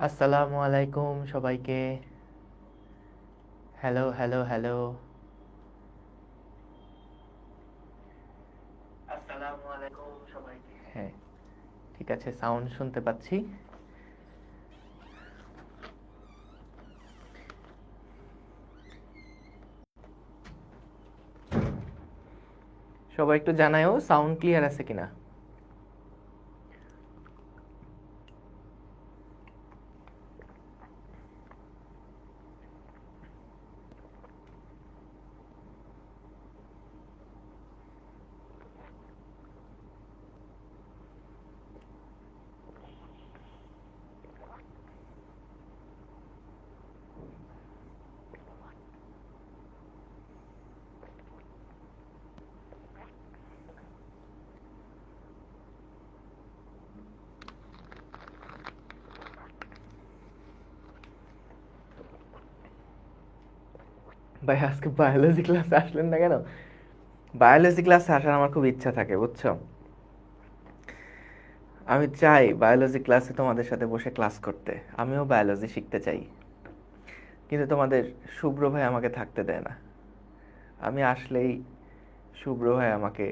আসসালামু আলাইকুম সবাইকে। Hello hello hello. আসসালামু আলাইকুম সবাইকে। হ্যাঁ, ঠিক আছে, সাউন্ড শুনতে পাচ্ছি। সবাই একটু জানায়ও সাউন্ড ক্লিয়ার আছে কিনা। ভাই আজকে বায়োলজি ক্লাসে আসলেন না কেন? বায়োলজি ক্লাসে আসার আমার খুব ইচ্ছা থাকে, বুঝছো? আমি চাই বায়োলজি ক্লাসে তোমাদের সাথে বসে ক্লাস করতে। আমিও বায়োলজি শিখতে চাই, কিন্তু তোমাদের শুভ্র ভাই আমাকে থাকতে দেয় না। আমি আসলেই শুভ্র ভাই আমাকে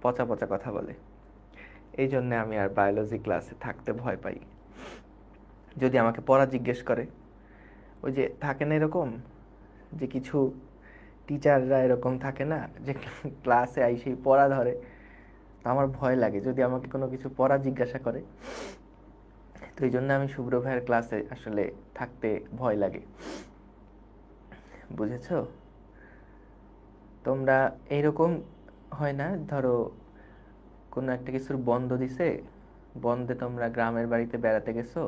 পচা পচা কথা বলে। এই জন্যে আমি আর বায়োলজি ক্লাসে থাকতে ভয় পাই। যদি আমাকে পড়া জিজ্ঞেস করে, ওই যে থাকে না এরকম, যে কিছু টিচাররা এরকম থাকে না, যে ক্লাসে আইসেই পড়া ধরে। তো আমার ভয় লাগে যদি আমাকে কোনো কিছু পড়া জিজ্ঞাসা করে। তো এই জন্য আমি শুভ্র ভাইয়ের ক্লাসে আসলে থাকতে ভয় লাগে, বুঝেছো? তোমরা এইরকম হয় না, ধরো কোনো একটা কিছুর বন্ধ দিছে, বন্ধে তোমরা গ্রামের বাড়িতে বেড়াতে গেছো,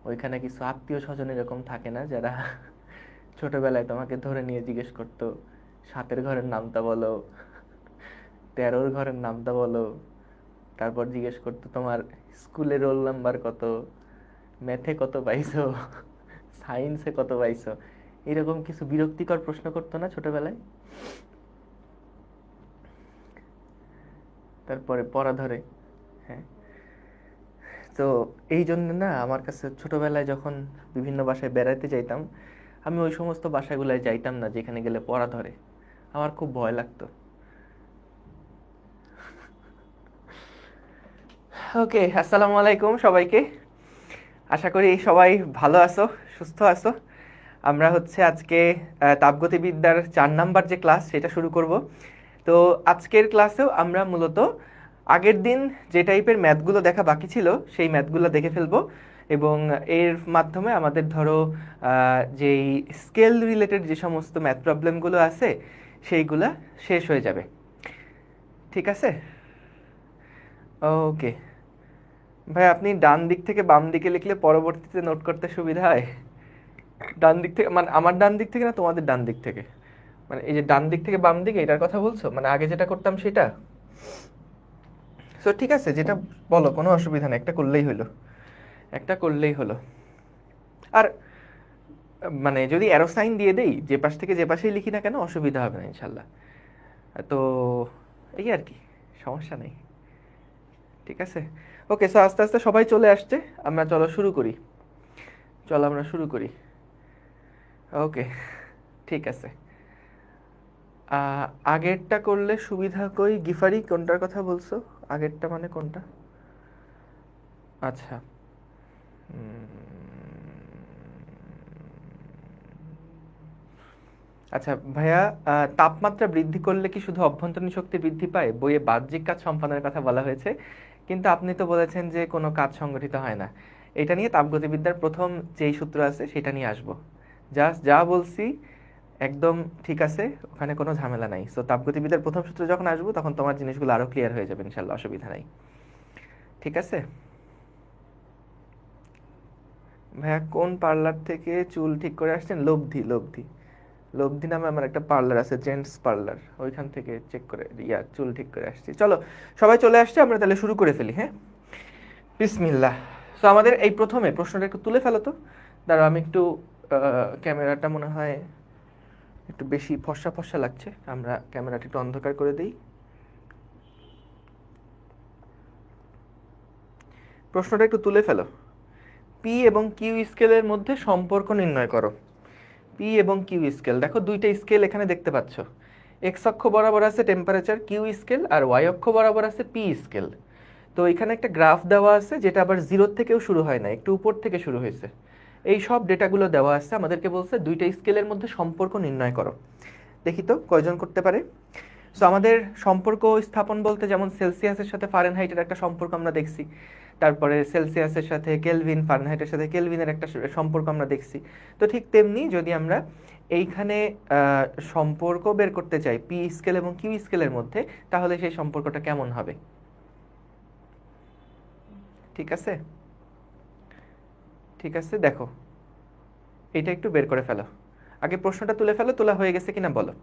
ওইখানে কিছু আত্মীয় স্বজন এরকম থাকে না, যারা ছোটবেলায় তোমাকে ধরে নিয়ে জিজ্ঞেস করতো, সাতের ঘরের নামটা বলো, তেরোর ঘরের নামটা বলো। তারপর জিজ্ঞেস করতো তোমার স্কুলে রোল নাম্বার কত, ম্যাথে কত পাইছো, সায়েন্সে কত পাইছো। এরকম কিছু বিরক্তিকর প্রশ্ন করতো না ছোটবেলায়? তারপরে পড়া ধরে। হ্যাঁ, তো এই জন্য না আমার কাছে ছোটবেলায় যখন বিভিন্ন বাসায় বেড়াতে যাইতাম, আমি ওই সমস্ত বাসাগুলোয় যাইতাম না যেখানে গেলে পড়া ধরে। আমার খুব ভয় লাগতো। ওকে, আসসালামু আলাইকুম সবাইকে। আশা করি সবাই ভালো আছো, সুস্থ আছো। আমরা হচ্ছে আজকে তাপগতিবিদ্যার 4 নাম্বার যে ক্লাস সেটা শুরু করব। তো আজকের ক্লাসেও আমরা মূলত আগের দিন যে টাইপের ম্যাথগুলো দেখা বাকি ছিল সেই ম্যাথগুলো দেখে ফেলবো, এবং এর মাধ্যমে আমাদের ধরো যেই স্কেল রিলেটেড যে সমস্ত ম্যাথ প্রবলেমগুলো আছে সেইগুলা শেষ হয়ে যাবে। ঠিক আছে? ওকে ভাই, আপনি ডান দিক থেকে বাম দিকে লিখলে পরবর্তীতে নোট করতে সুবিধা হয়। ডান দিক থেকে মানে আমার ডান দিক থেকে না তোমাদের ডান দিক থেকে? মানে এই যে ডান দিক থেকে বাম দিকে এটার কথা বলছো, মানে আগে যেটা করতাম সেটা? সো ঠিক আছে, যেটা বলো, কোনো অসুবিধা নেই, একটা করলেই হলো, একটা করলেই হলো। আর মানে যদি অ্যারো সাইন দিয়ে দেই যে পাশ থেকে যে পাশেই লিখি না কেন, অসুবিধা হবে না ইনশাল্লাহ। তো এই আর কি, সমস্যা নেই। ঠিক আছে, ওকে। সো আস্তে আস্তে সবাই চলে আসছে, আমরা চলো শুরু করি। চলো আমরা শুরু করি। ওকে, ঠিক আছে। আগেরটা করলে সুবিধা কই, গিফারি কোনটার কথা বলছো? আগেরটা মানে কোনটা? আচ্ছা, আচ্ছা ভাইয়া, তাপমাত্রা বৃদ্ধি করলে কি শুধু অভ্যন্তরীণ শক্তি বৃদ্ধি পায়? বইয়ে বাহ্যিক কাজ সম্পাদনের কথা বলা হয়েছে, কিন্তু আপনি তো বলেছেন যে কোনো কাজ সংগঠিত হয় না। এটা নিয়ে তাপগতিবিদ্যার প্রথম যেই সূত্র আছে সেটা নিয়ে আসবো। জাস্ট যা বলছি একদম ঠিক আছে, ওখানে কোনো ঝামেলা নাই। সো তাপগতিবিদ্যার প্রথম সূত্র যখন আসবো তখন তোমার জিনিসগুলো আরো ক্লিয়ার হয়ে যাবে ইনশাল্লাহ, অসুবিধা নাই। ঠিক আছে ভাইয়া, কোন পার্লার থেকে চুল ঠিক করে আসছেন? লব্ধি, লব্ধি, লব্ধি নামে আমার একটা পার্লার আছে, জেন্টস পার্লার, ওইখান থেকে চেক করে চুল ঠিক করে আসছি। চলো সবাই চলে আসছে, আমরা তাহলে শুরু করে ফেলি। হ্যাঁ, বিসমিল্লাহ। সো আমাদের এই প্রথমে প্রশ্নটা একটু তুলে ফেলো তো। দাঁড়াও, আমি একটু ক্যামেরাটা মনে হয় একটু বেশি ফর্সা ফর্সা লাগছে, আমরা ক্যামেরাটা একটু অন্ধকার করে দিই। প্রশ্নটা একটু তুলে ফেলো পি এবং কিউ স্কেলের মধ্যে সম্পর্ক নির্ণয় করো। পি এবং কিউ স্কেল, দেখো দুইটা স্কেল এখানে দেখতে পাচ্ছ। এক্স অক্ষ বরাবর আছে টেম্পারেচার কিউ স্কেল, আর ওয়াই অক্ষ বরাবর আছে পি স্কেল। তো এখানে একটা গ্রাফ দেওয়া আছে যেটা আবার জিরোর থেকেও শুরু হয় না, একটু উপর থেকে শুরু হয়েছে। এই সব ডেটাগুলো দেওয়া আছে, আমাদেরকে বলছে দুইটা স্কেলের মধ্যে সম্পর্ক নির্ণয় করো। দেখি তো কয়জন করতে পারে। সো আমাদের সম্পর্ক স্থাপন বলতে যেমন সেলসিয়াসের সাথে ফারেনহাইটের একটা সম্পর্ক আমরা দেখছি, তারপরে সেলসিয়াসের সাথে কেলভিন, ফারেনহাইটের সাথে কেলভিনের একটা সম্পর্ক আমরা দেখছি। তো ঠিক তেমনি যদি আমরা এইখানে সম্পর্ক বের করতে চাই পি স্কেল এবং কিউ স্কেলের মধ্যে, তাহলে সেই সম্পর্কটা কেমন হবে? ঠিক আছে, ঠিক আছে, দেখো এটা একটু বের করে ফেলো। আগে প্রশ্নটা তুলে ফেলো, তোলা হয়ে গেছে কিনা বলো।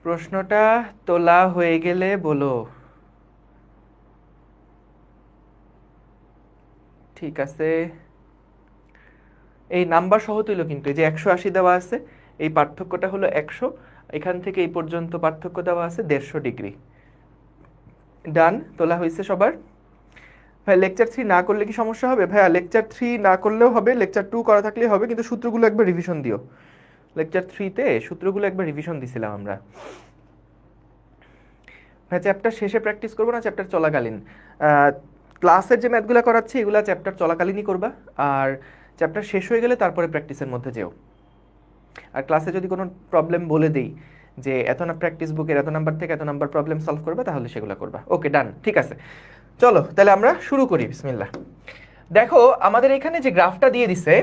প্রশ্নটা তোলা হয়ে গেলে বলো। ঠিক আছে, এই নাম্বার সহ তুইল কিন্তু, এই যে 180 দেওয়া আছে, এই পার্থক্যটা হলো 100, এখান থেকে এই পর্যন্ত পার্থক্য দেওয়া আছে 150 ডিগ্রি। ডান, তোলা হয়েছে সবার? ভাই লেকচার 3 না করলে কি সমস্যা হবে? ভাইয়া লেকচার 3 না করলেও হবে, লেকচার 2 করা থাকলেই হবে, কিন্তু সূত্রগুলো একবার রিভিশন দিও। লেকচার 3-তে সূত্রগুলো একবার রিভিশন দিছিলাম আমরা। ভাই চ্যাপ্টার শেষে প্র্যাকটিস করবো না চ্যাপ্টার চলাকালীন? ক্লাসের যে ম্যাথগুলো করাচ্ছি এগুলো চ্যাপ্টার চলাকালীনই করবা, আর চ্যাপ্টার শেষ হয়ে গেলে তারপরে প্র্যাকটিসের মধ্যে যেও। আর ক্লাসে যদি কোনো প্রবলেম বলে দিই যে এত না প্র্যাকটিস বুকের এত নাম্বার থেকে এত নাম্বার প্রবলেম সলভ করবে, তাহলে সেগুলো করবা। ওকে ডান, ঠিক আছে, চলো তাহলে আমরা শুরু করি। বিসমিল্লাহ। দেখো আমাদের এখানে যে গ্রাফটা দিয়ে দিছে,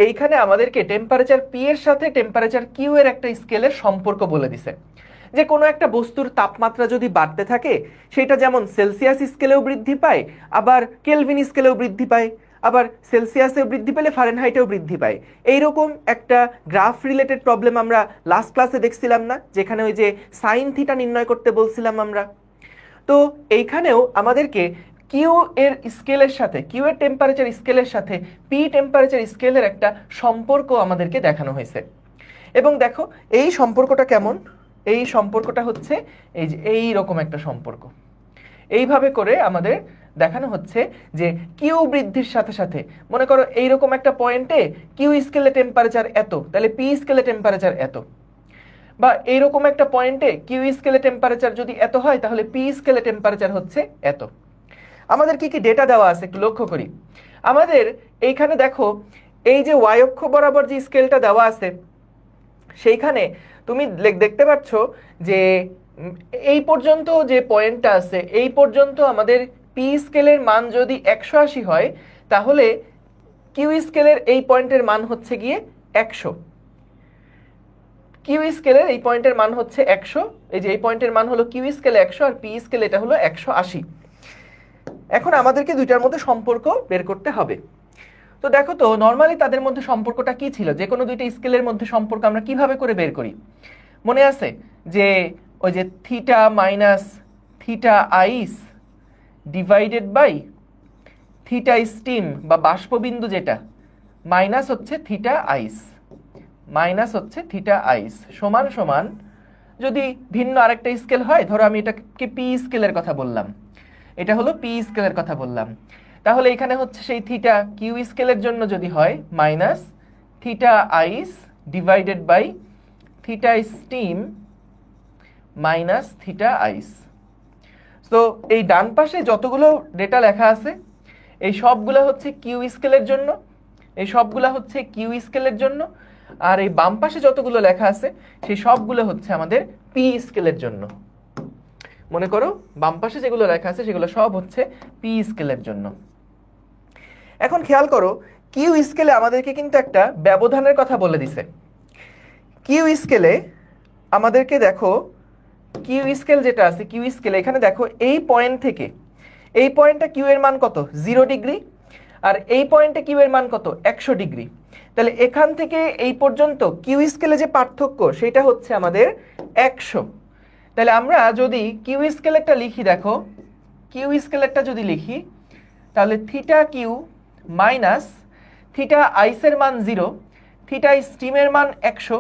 এইখানে আমাদেরকে টেম্পারেচার পি এর সাথে টেম্পারেচার কিউ এর একটা স্কেলের সম্পর্ক বলে দিছে। যে কোনো একটা বস্তুর তাপমাত্রা যদি বাড়তে থাকে, সেটা যেমন সেলসিয়াস স্কেলেও বৃদ্ধি পায়, আবার কেলভিন স্কেলেও বৃদ্ধি পায়, আবার সেলসিয়াসেও বৃদ্ধি পেলে ফারেনহাইটেও বৃদ্ধি পায়। এইরকম একটা গ্রাফ রিলেটেড প্রবলেম আমরা লাস্ট ক্লাসে দেখছিলাম না, যেখানে ওই যে সাইন থিটা নির্ণয় করতে বলছিলাম আমরা। তো এইখানেও আমাদেরকে কিউ এর স্কেলের সাথে, কিউ এর টেম্পারেচার স্কেলের সাথে পি টেম্পারেচার স্কেলের একটা সম্পর্ক আমাদেরকে দেখানো হয়েছে। এবং দেখো এই সম্পর্কটা কেমন, এই সম্পর্কটা হচ্ছে এই যে এইরকম একটা সম্পর্ক। এইভাবে করে আমাদের দেখানো হচ্ছে যে কিউ বৃদ্ধির সাথে সাথে, মনে করো এইরকম একটা পয়েন্টে কিউ স্কেলে টেম্পারেচার এত, তাহলে পি স্কেলে টেম্পারেচার এত। বা এইরকম একটা পয়েন্টে কিউ স্কেলে টেম্পারেচার যদি এত হয়, তাহলে পি স্কেলে টেম্পারেচার হচ্ছে এত। আমাদের কি কি ডেটা দেওয়া আছে একটু লক্ষ্য করি। আমাদের এইখানে দেখো এই যে ওয়াই অক্ষ বরাবর যে স্কেলটা দেওয়া আছে, সেইখানে তুমি দেখতে পাচ্ছ যে এই পর্যন্ত যে পয়েন্টটা আছে, এই পর্যন্ত আমাদের পি স্কেলের মান যদি 180 হয়, তাহলে কিউ স্কেলের এই পয়েন্টের মান হচ্ছে গিয়ে 100। কিউ স্কেলের এই পয়েন্টের মান হচ্ছে 100, এই যে এই পয়েন্টের মান হলো কিউ স্কেলে 100 আর পি স্কেলে এটা হলো 180। এখন আমাদেরকে দুইটার মধ্যে সম্পর্ক বের করতে হবে। তো দেখো তো নর্মালি তাদের মধ্যে সম্পর্কটা কি ছিল, যে কোনো দুইটা স্কেলের মধ্যে সম্পর্ক আমরা কিভাবে করে বের করি? মনে আছে যে ওই যে theta minus theta ice divided by theta steam বা বাষ্পবিন্দু, যেটা মাইনাস হচ্ছে থিটা আইস, মাইনাস হচ্ছে থিটা আইস সমান সমান, যদি ভিন্ন আরেকটা স্কেল হয়, ধরো আমি এটাকে পি স্কেলের কথা বললাম, এটা হলো পি স্কেলের কথা বললাম, তাহলে এখানে হচ্ছে সেই থিটা কিউ স্কেলের জন্য যদি হয় minus theta ice divided by theta steam minus theta ice. তো এই ডান পাশে যতগুলো ডেটা লেখা আছে, এই সবগুলো হচ্ছে কিউ স্কেলের জন্য, এই সবগুলো হচ্ছে কিউ স্কেলের জন্য, আর এই বাম পাশে যতগুলো লেখা আছে সেই সবগুলো হচ্ছে আমাদের পি স্কেলের জন্য। মনে করো বাম পাশে যেগুলো লেখা আছে সেগুলো সব হচ্ছে পি স্কেলের জন্য। এখন খেয়াল করো কিউ স্কেলে আমাদেরকে কিন্তু একটা ব্যবধানের কথা বলে দিছে। কিউ স্কেলে আমাদেরকে দেখো, কিউ স্কেল যেটা আছে, কিউ স্কেলে এখানে দেখো এই পয়েন্ট থেকে এই পয়েন্টটা কিউ এর মান কত, 0 ডিগ্রি, আর এই পয়েন্টে কিউ এর মান কত, 100 ডিগ্রি। তাহলে এখান থেকে এই পর্যন্ত কিউ স্কেলে যে পার্থক্য সেটা হচ্ছে আমাদের 100। তাহলে আমরা যদি কিউ স্কেলেরটা লিখি, দেখো কিউ স্কেলেরটা যদি লিখি, তাহলে থিটা কিউ মাইনাস থিটা আইসের মান 0, থিটা স্টিমের মান 100,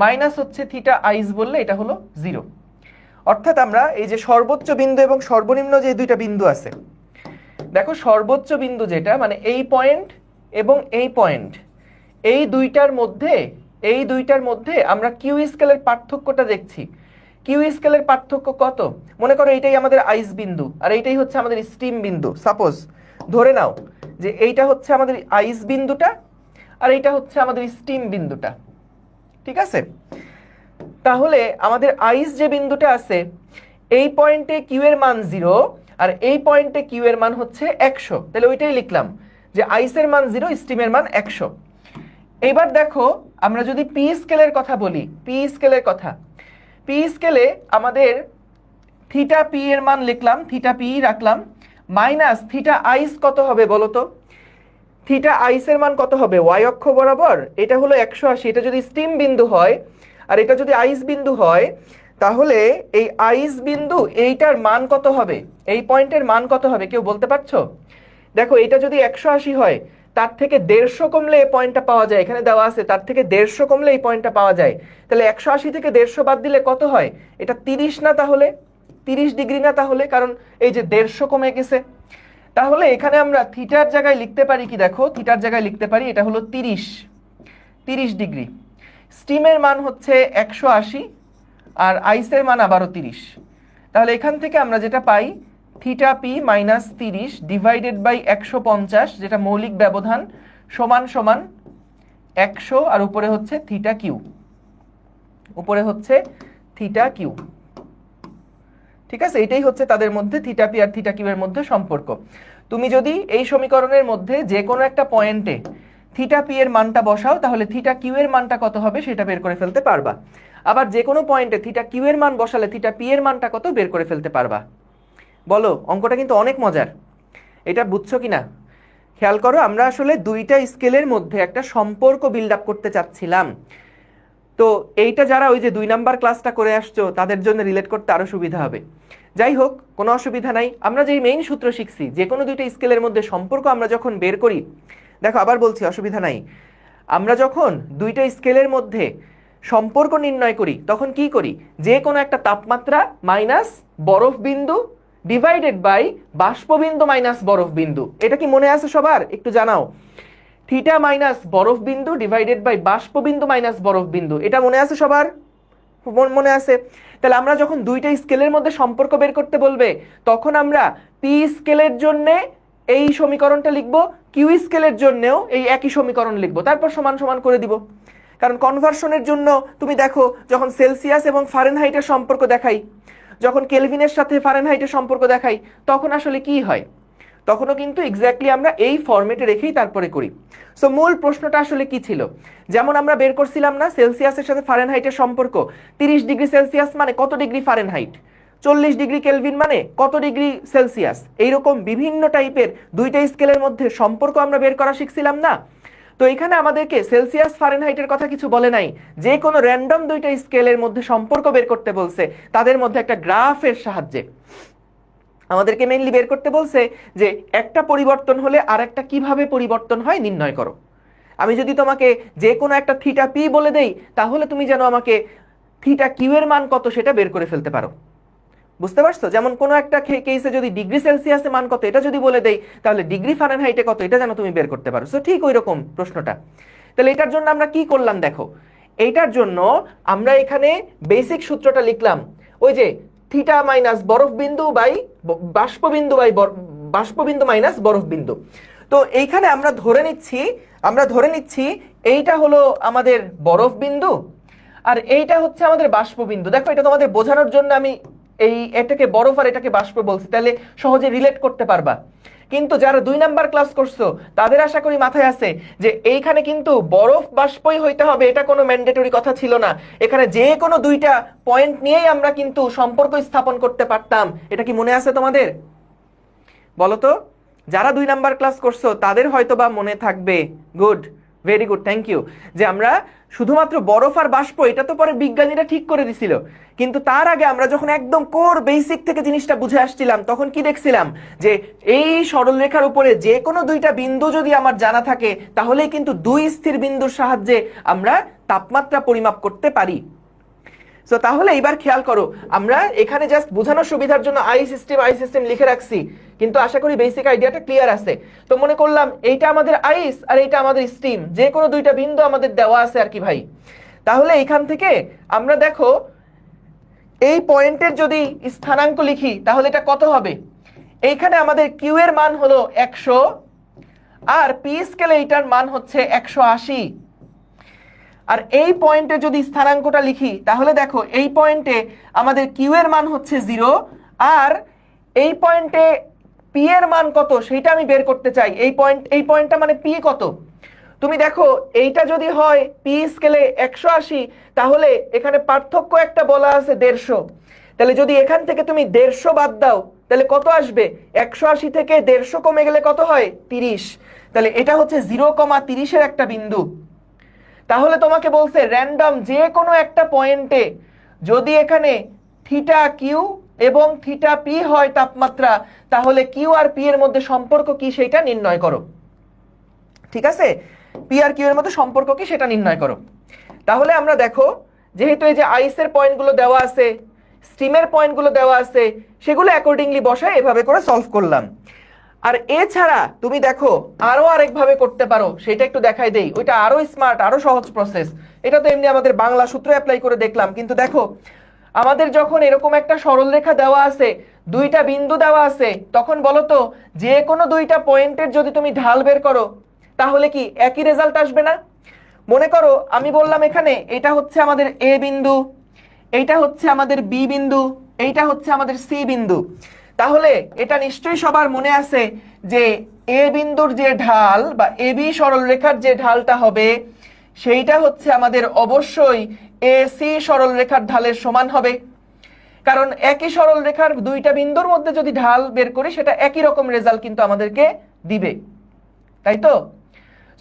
মাইনাস হচ্ছে থিটা আইস বললে এটা হলো 0। অর্থাৎ আমরা এই যে সর্বোচ্চ বিন্দু এবং সর্বনিম্ন যে দুইটা বিন্দু আছে, দেখো সর্বোচ্চ বিন্দু যেটা মানে এই পয়েন্ট এবং এই পয়েন্ট, এই দুইটার মধ্যে আমরা কিউ স্কেলের পার্থক্যটা দেখছি। কিউ স্কেলের পার্থক্য কত? মনে করো এইটাই আমাদের আইস বিন্দু আর এইটাই হচ্ছে আমাদের স্টিম বিন্দু। সাপোজ ধরে নাও যে এইটা হচ্ছে আমাদের আইস বিন্দুটা আর এইটা হচ্ছে আমাদের স্টিম বিন্দুটা, ঠিক আছে? তাহলে আমাদের আইস যে বিন্দুটা আছে এই পয়েন্টে কিউ এর মান 0 আর এই পয়েন্টে কিউ এর মান হচ্ছে 100, তাহলে ওইটাই লিখলাম যে আইসের মান 0, স্টিমের মান 100। এবার দেখো আমরা যদি পি স্কেলের কথা বলি, পি স্কেলে আমাদের থিটা পি এর মান লিখলাম, থিটা পি রাখলাম, মাইনাস থিটা আইস কত হবে বলো তো? থিটা আইসের মান কত হবে? ওয়াই অক্ষ বরাবর এটা হলো 180, এটা যদি স্টিম বিন্দু হয় আর এটা যদি আইস বিন্দু হয় তাহলে এই আইস বিন্দু এইটার মান কত হবে? এই পয়েন্টের মান কত হবে কেউ বলতে পারছো? দেখো এটা যদি 180 হয় তার থেকে 150 কমলে এই পয়েন্টটা পাওয়া যায়, এখানে দেওয়া আছে তার থেকে 150 কমলে এই পয়েন্টটা পাওয়া যায়। তাহলে 180 থেকে 150 বাদ দিলে কত হয়? এটা 30 না? তাহলে 30 ডিগ্রি না? তাহলে কারণ এই যে 150 কমে গেছে। তাহলে এখানে আমরা থিটার জায়গায় লিখতে পারি কি? দেখো থিটার জায়গায় লিখতে পারি এটা হলো 30 ডিগ্রি। স্টিমের মান হচ্ছে 180 আর আইসের মান আবারও 30। তাহলে এখান থেকে আমরা যেটা পাই theta P minus 30 divided by 150, যেটা মৌলিক ব্যবধান, সমান সমান 100 আর উপরে হচ্ছে থিটা কিউ, ঠিক আছে? এটাই হচ্ছে তাদের মধ্যে theta P R theta Q এর মধ্যে সম্পর্ক। তুমি যদি এই সমীকরণের মধ্যে যে কোনো একটা পয়েন্টে থিটা পি এর মানটা বসাও তাহলে থিটা কিউ এর মানটা কত হবে সেটা বের করে ফেলতে পারবা। আবার যে কোনো পয়েন্টে থিটা কিউ এর মান বসালে থিটা পি এর মানটা কত বের করে ফেলতে পারবা। বলো, অঙ্কটা কিন্তু অনেক মজার, এটা বুঝছো কিনা? খেয়াল করো, আমরা আসলে দুইটা স্কেলের মধ্যে একটা সম্পর্ক বিল্ড আপ করতে চাচ্ছিলাম। তো এইটা যারা ওই যে 2 নাম্বার ক্লাসটা করে আসছো তাদের জন্য রিলেট করতে আরো সুবিধা হবে। যাই হোক, কোনো অসুবিধা নাই। আমরা যেই মেইন সূত্র শিখছি, যে কোনো দুইটা স্কেলের মধ্যে সম্পর্ক আমরা যখন বের করি, দেখো আবার বলছি অসুবিধা নাই, আমরা যখন দুইটা স্কেলের মধ্যে সম্পর্ক নির্ণয় করি তখন কি করি? যে কোনো একটা তাপমাত্রা মাইনাস বরফ বিন্দু ডিভাইডেড বাই বাষ্পবিন্দু মাইনাস বরফ বিন্দু। এটা কি মনে আছে সবার? একটু জানাও। থিটা মাইনাস বরফ বিন্দু ডিভাইডেড বাই বাষ্পবিন্দু মাইনাস বরফ বিন্দু, এটা মনে আছে সবার? মনে আছে? তাহলে আমরা যখন দুইটা স্কেলের মধ্যে সম্পর্ক বের করতে বলবে তখন আমরা পি স্কেলের জন্য এই সমীকরণটা লিখবো, কিউ স্কেলের জন্যও এই একই সমীকরণ লিখবো, তারপর সমান সমান করে দিব। কারণ কনভার্সনের জন্য তুমি দেখো যখন সেলসিয়াস এবং ফারেনহাইটের সম্পর্ক দেখাই, যখন কেলভিনের সাথে ফারেনহাইটের সম্পর্ক দেখাই, তখন আসলে কি হয়? তখনও কিন্তু এক্স্যাক্টলি আমরা এই ফরম্যাটে রেখেই তারপরে করি। সো মূল প্রশ্নটা আসলে কি ছিল? যেমন আমরা বের করছিলাম না সেলসিয়াসের সাথে ফারেনহাইটের সম্পর্ক, 30 ডিগ্রি সেলসিয়াস মানে কত ডিগ্রি ফারেনহাইট, 40 ডিগ্রি কেলভিন মানে কত ডিগ্রি সেলসিয়াস, এইরকম বিভিন্ন টাইপের দুইটা স্কেলের মধ্যে সম্পর্ক আমরা বের করা শিখছিলাম না? তো এখানে আমাদেরকে সেলসিয়াস ফারেনহাইটের কথা কিছু বলে নাই, যে কোনো র্যান্ডম দুইটা স্কেলের মধ্যে সম্পর্ক বের করতে বলছে, তাদের মধ্যে একটা গ্রাফের সাহায্যে আমাদেরকে মেইনলি বের করতে বলছে যে একটা পরিবর্তন হলে আরেকটা কিভাবে পরিবর্তন হয় নির্ণয় করো। আমি যদি তোমাকে যে কোনো একটা থিটা পি বলে দেই তাহলে তুমি যেন আমাকে থিটা কিউ এর মান কত সেটা বের করে ফেলতে পারো। বুঝতে পারছো? যেমন কোনো একটা কেসে যদি ডিগ্রি সেলসিয়াসে মান কত এটা যদি বলে দেই তাহলে ডিগ্রি ফারেনহাইটে কত এটা যেন তুমি বের করতে পারো। সো ঠিক ওই রকম প্রশ্নটা। তাহলে এটার জন্য আমরা কি করলাম দেখো, এইটার জন্য আমরা এখানে বেসিক সূত্রটা লিখলাম, ওই যে থিটা মাইনাস বরফ বিন্দু বাই বাষ্পবিন্দু মাইনাস বরফ বিন্দু। তো এইখানে আমরা ধরে নিচ্ছি এইটা হলো আমাদের বরফ বিন্দু আর এইটা হচ্ছে আমাদের বাষ্পবিন্দু। দেখো এটা তোমাদের বোঝানোর জন্য আমি এটাকে বরফ আর এটাকে বাষ্প বলছি, তাহলে সহজে রিলেট করতে পারবা। কিন্তু যারা 2 নাম্বার ক্লাস করছো তাদের আশা করি মাথায় আছে যে এইখানে কিন্তু বরফ বাষ্পই হইতে হবে, এটা কোনো ম্যান্ডেটরি কথা ছিল না। এখানে যে কোনো দুইটা পয়েন্ট নিয়েই আমরা কিন্তু সম্পর্ক স্থাপন করতে পারতাম। এটা কি মনে আছে তোমাদের? বলো তো, যারা 2 নাম্বার ক্লাস করছো তাদের হয়তো বা মনে থাকবে। Good, very good, thank you. যে আমরা শুধুমাত্র বরফ আর বাষ্প এটা তো পরে বিজ্ঞানীরা ঠিক করে দিছিল, কিন্তু তার আগে আমরা যখন একদম কোর বেসিক থেকে জিনিসটা বুঝে আসছিলাম তখন কি দেখছিলাম যে এই সরলরেখার উপরে যে কোনো দুইটা বিন্দু যদি আমার জানা থাকে তাহলেই কিন্তু দুই স্থির বিন্দুর সাহায্যে আমরা তাপমাত্রা পরিমাপ করতে পারি। সো তাহলে এইবার খেয়াল করো, আমরা এখানে জাস্ট বোঝানোর সুবিধার জন্য আই সিস্টেম লিখে রাখছি, কিন্তু আশা করি বেসিক আইডিয়াটা ক্লিয়ার আছে। তো মনে করলাম এইটা আমাদের আইস আর এইটা আমাদের স্টিম, যে কোনো দুইটা বিন্দু আমাদের দেওয়া আছে আর কি ভাই। তাহলে এইখান থেকে আমরা দেখো এই পয়েন্টের যদি স্থানাঙ্ক লিখি তাহলে এটা কত হবে? এইখানে আমাদের কিউ এর মান হলো 100 আর পি স্কেলে এইটার মান হচ্ছে 180। আর এই পয়েন্টে যদি স্থানাঙ্কটা লিখি তাহলে দেখো এই পয়েন্টে আমাদের কিউ এর মান হচ্ছে 0 আর এই পয়েন্টে পি এর মান কত সেটা আমি বের করতে চাই। এই পয়েন্টটা মানে পি কত? তুমি দেখো এইটা যদি হয় পি স্কেলে 180 তাহলে এখানে পার্থক্য একটা বলা আছে 150। তাহলে যদি এখান থেকে তুমি 150 বাদ দাও তাহলে কত আসবে? 180 থেকে 150 কমে গেলে কত হয়? 30। তাহলে এটা হচ্ছে 0,30 এর একটা বিন্দু। তাহলে তোমাকে বলছে র্যান্ডম যে কোনো একটা পয়েন্টে যদি এখানে থিটা কিউ এবং থিটা পি হয় তাপমাত্রা, তাহলে কিউ আর পি এর মধ্যে সম্পর্ক কি সেটা নির্ণয় করো। ঠিক আছে, পি আর কিউ এর মধ্যে সম্পর্ক কি সেটা নির্ণয় করো। তাহলে আমরা দেখো যেহেতু এই যে আইসের পয়েন্টগুলো দেওয়া আছে, স্টিমের পয়েন্টগুলো দেওয়া আছে, সেগুলো অ্যাকর্ডিংলি বসায় এভাবে করে সলভ করলাম। আর এছাড়া তুমি দেখো আরো আরেকভাবে করতে পারো, সেটা একটু দেখাই দেই। ওইটা আরো স্মার্ট, আরো সহজ প্রসেস। এটা তো এমনি আমাদের বাংলা সূত্র অ্যাপ্লাই করে দেখলাম, কিন্তু দেখো আমাদের যখন এরকম একটা সরলরেখা দেওয়া আছে, দুইটা বিন্দু দেওয়া আছে, তখন বলো তো যে কোনো দুইটা পয়েন্টের যদি তুমি ঢাল বের করো তাহলে কি একই রেজাল্ট আসবে না? মনে করো আমি বললাম এখানে এটা হচ্ছে আমাদের এ বিন্দু, এইটা হচ্ছে আমাদের বি বিন্দু, এইটা হচ্ছে আমাদের সি বিন্দু। তাহলে এটা নিশ্চয়ই সবার মনে আছে যে এ বিন্দুর যে ঢাল বা এ বি সরলরেখার যে ঢালটা হবে সেইটা হচ্ছে আমাদের অবশ্যই এ সি সরলরেখার ঢালের সমান হবে, কারণ একই সরলরেখার দুইটা বিন্দুর মধ্যে যদি ঢাল বের করি সেটা একই রকম রেজাল্ট কিন্তু আমাদেরকে দিবে, তাই তো?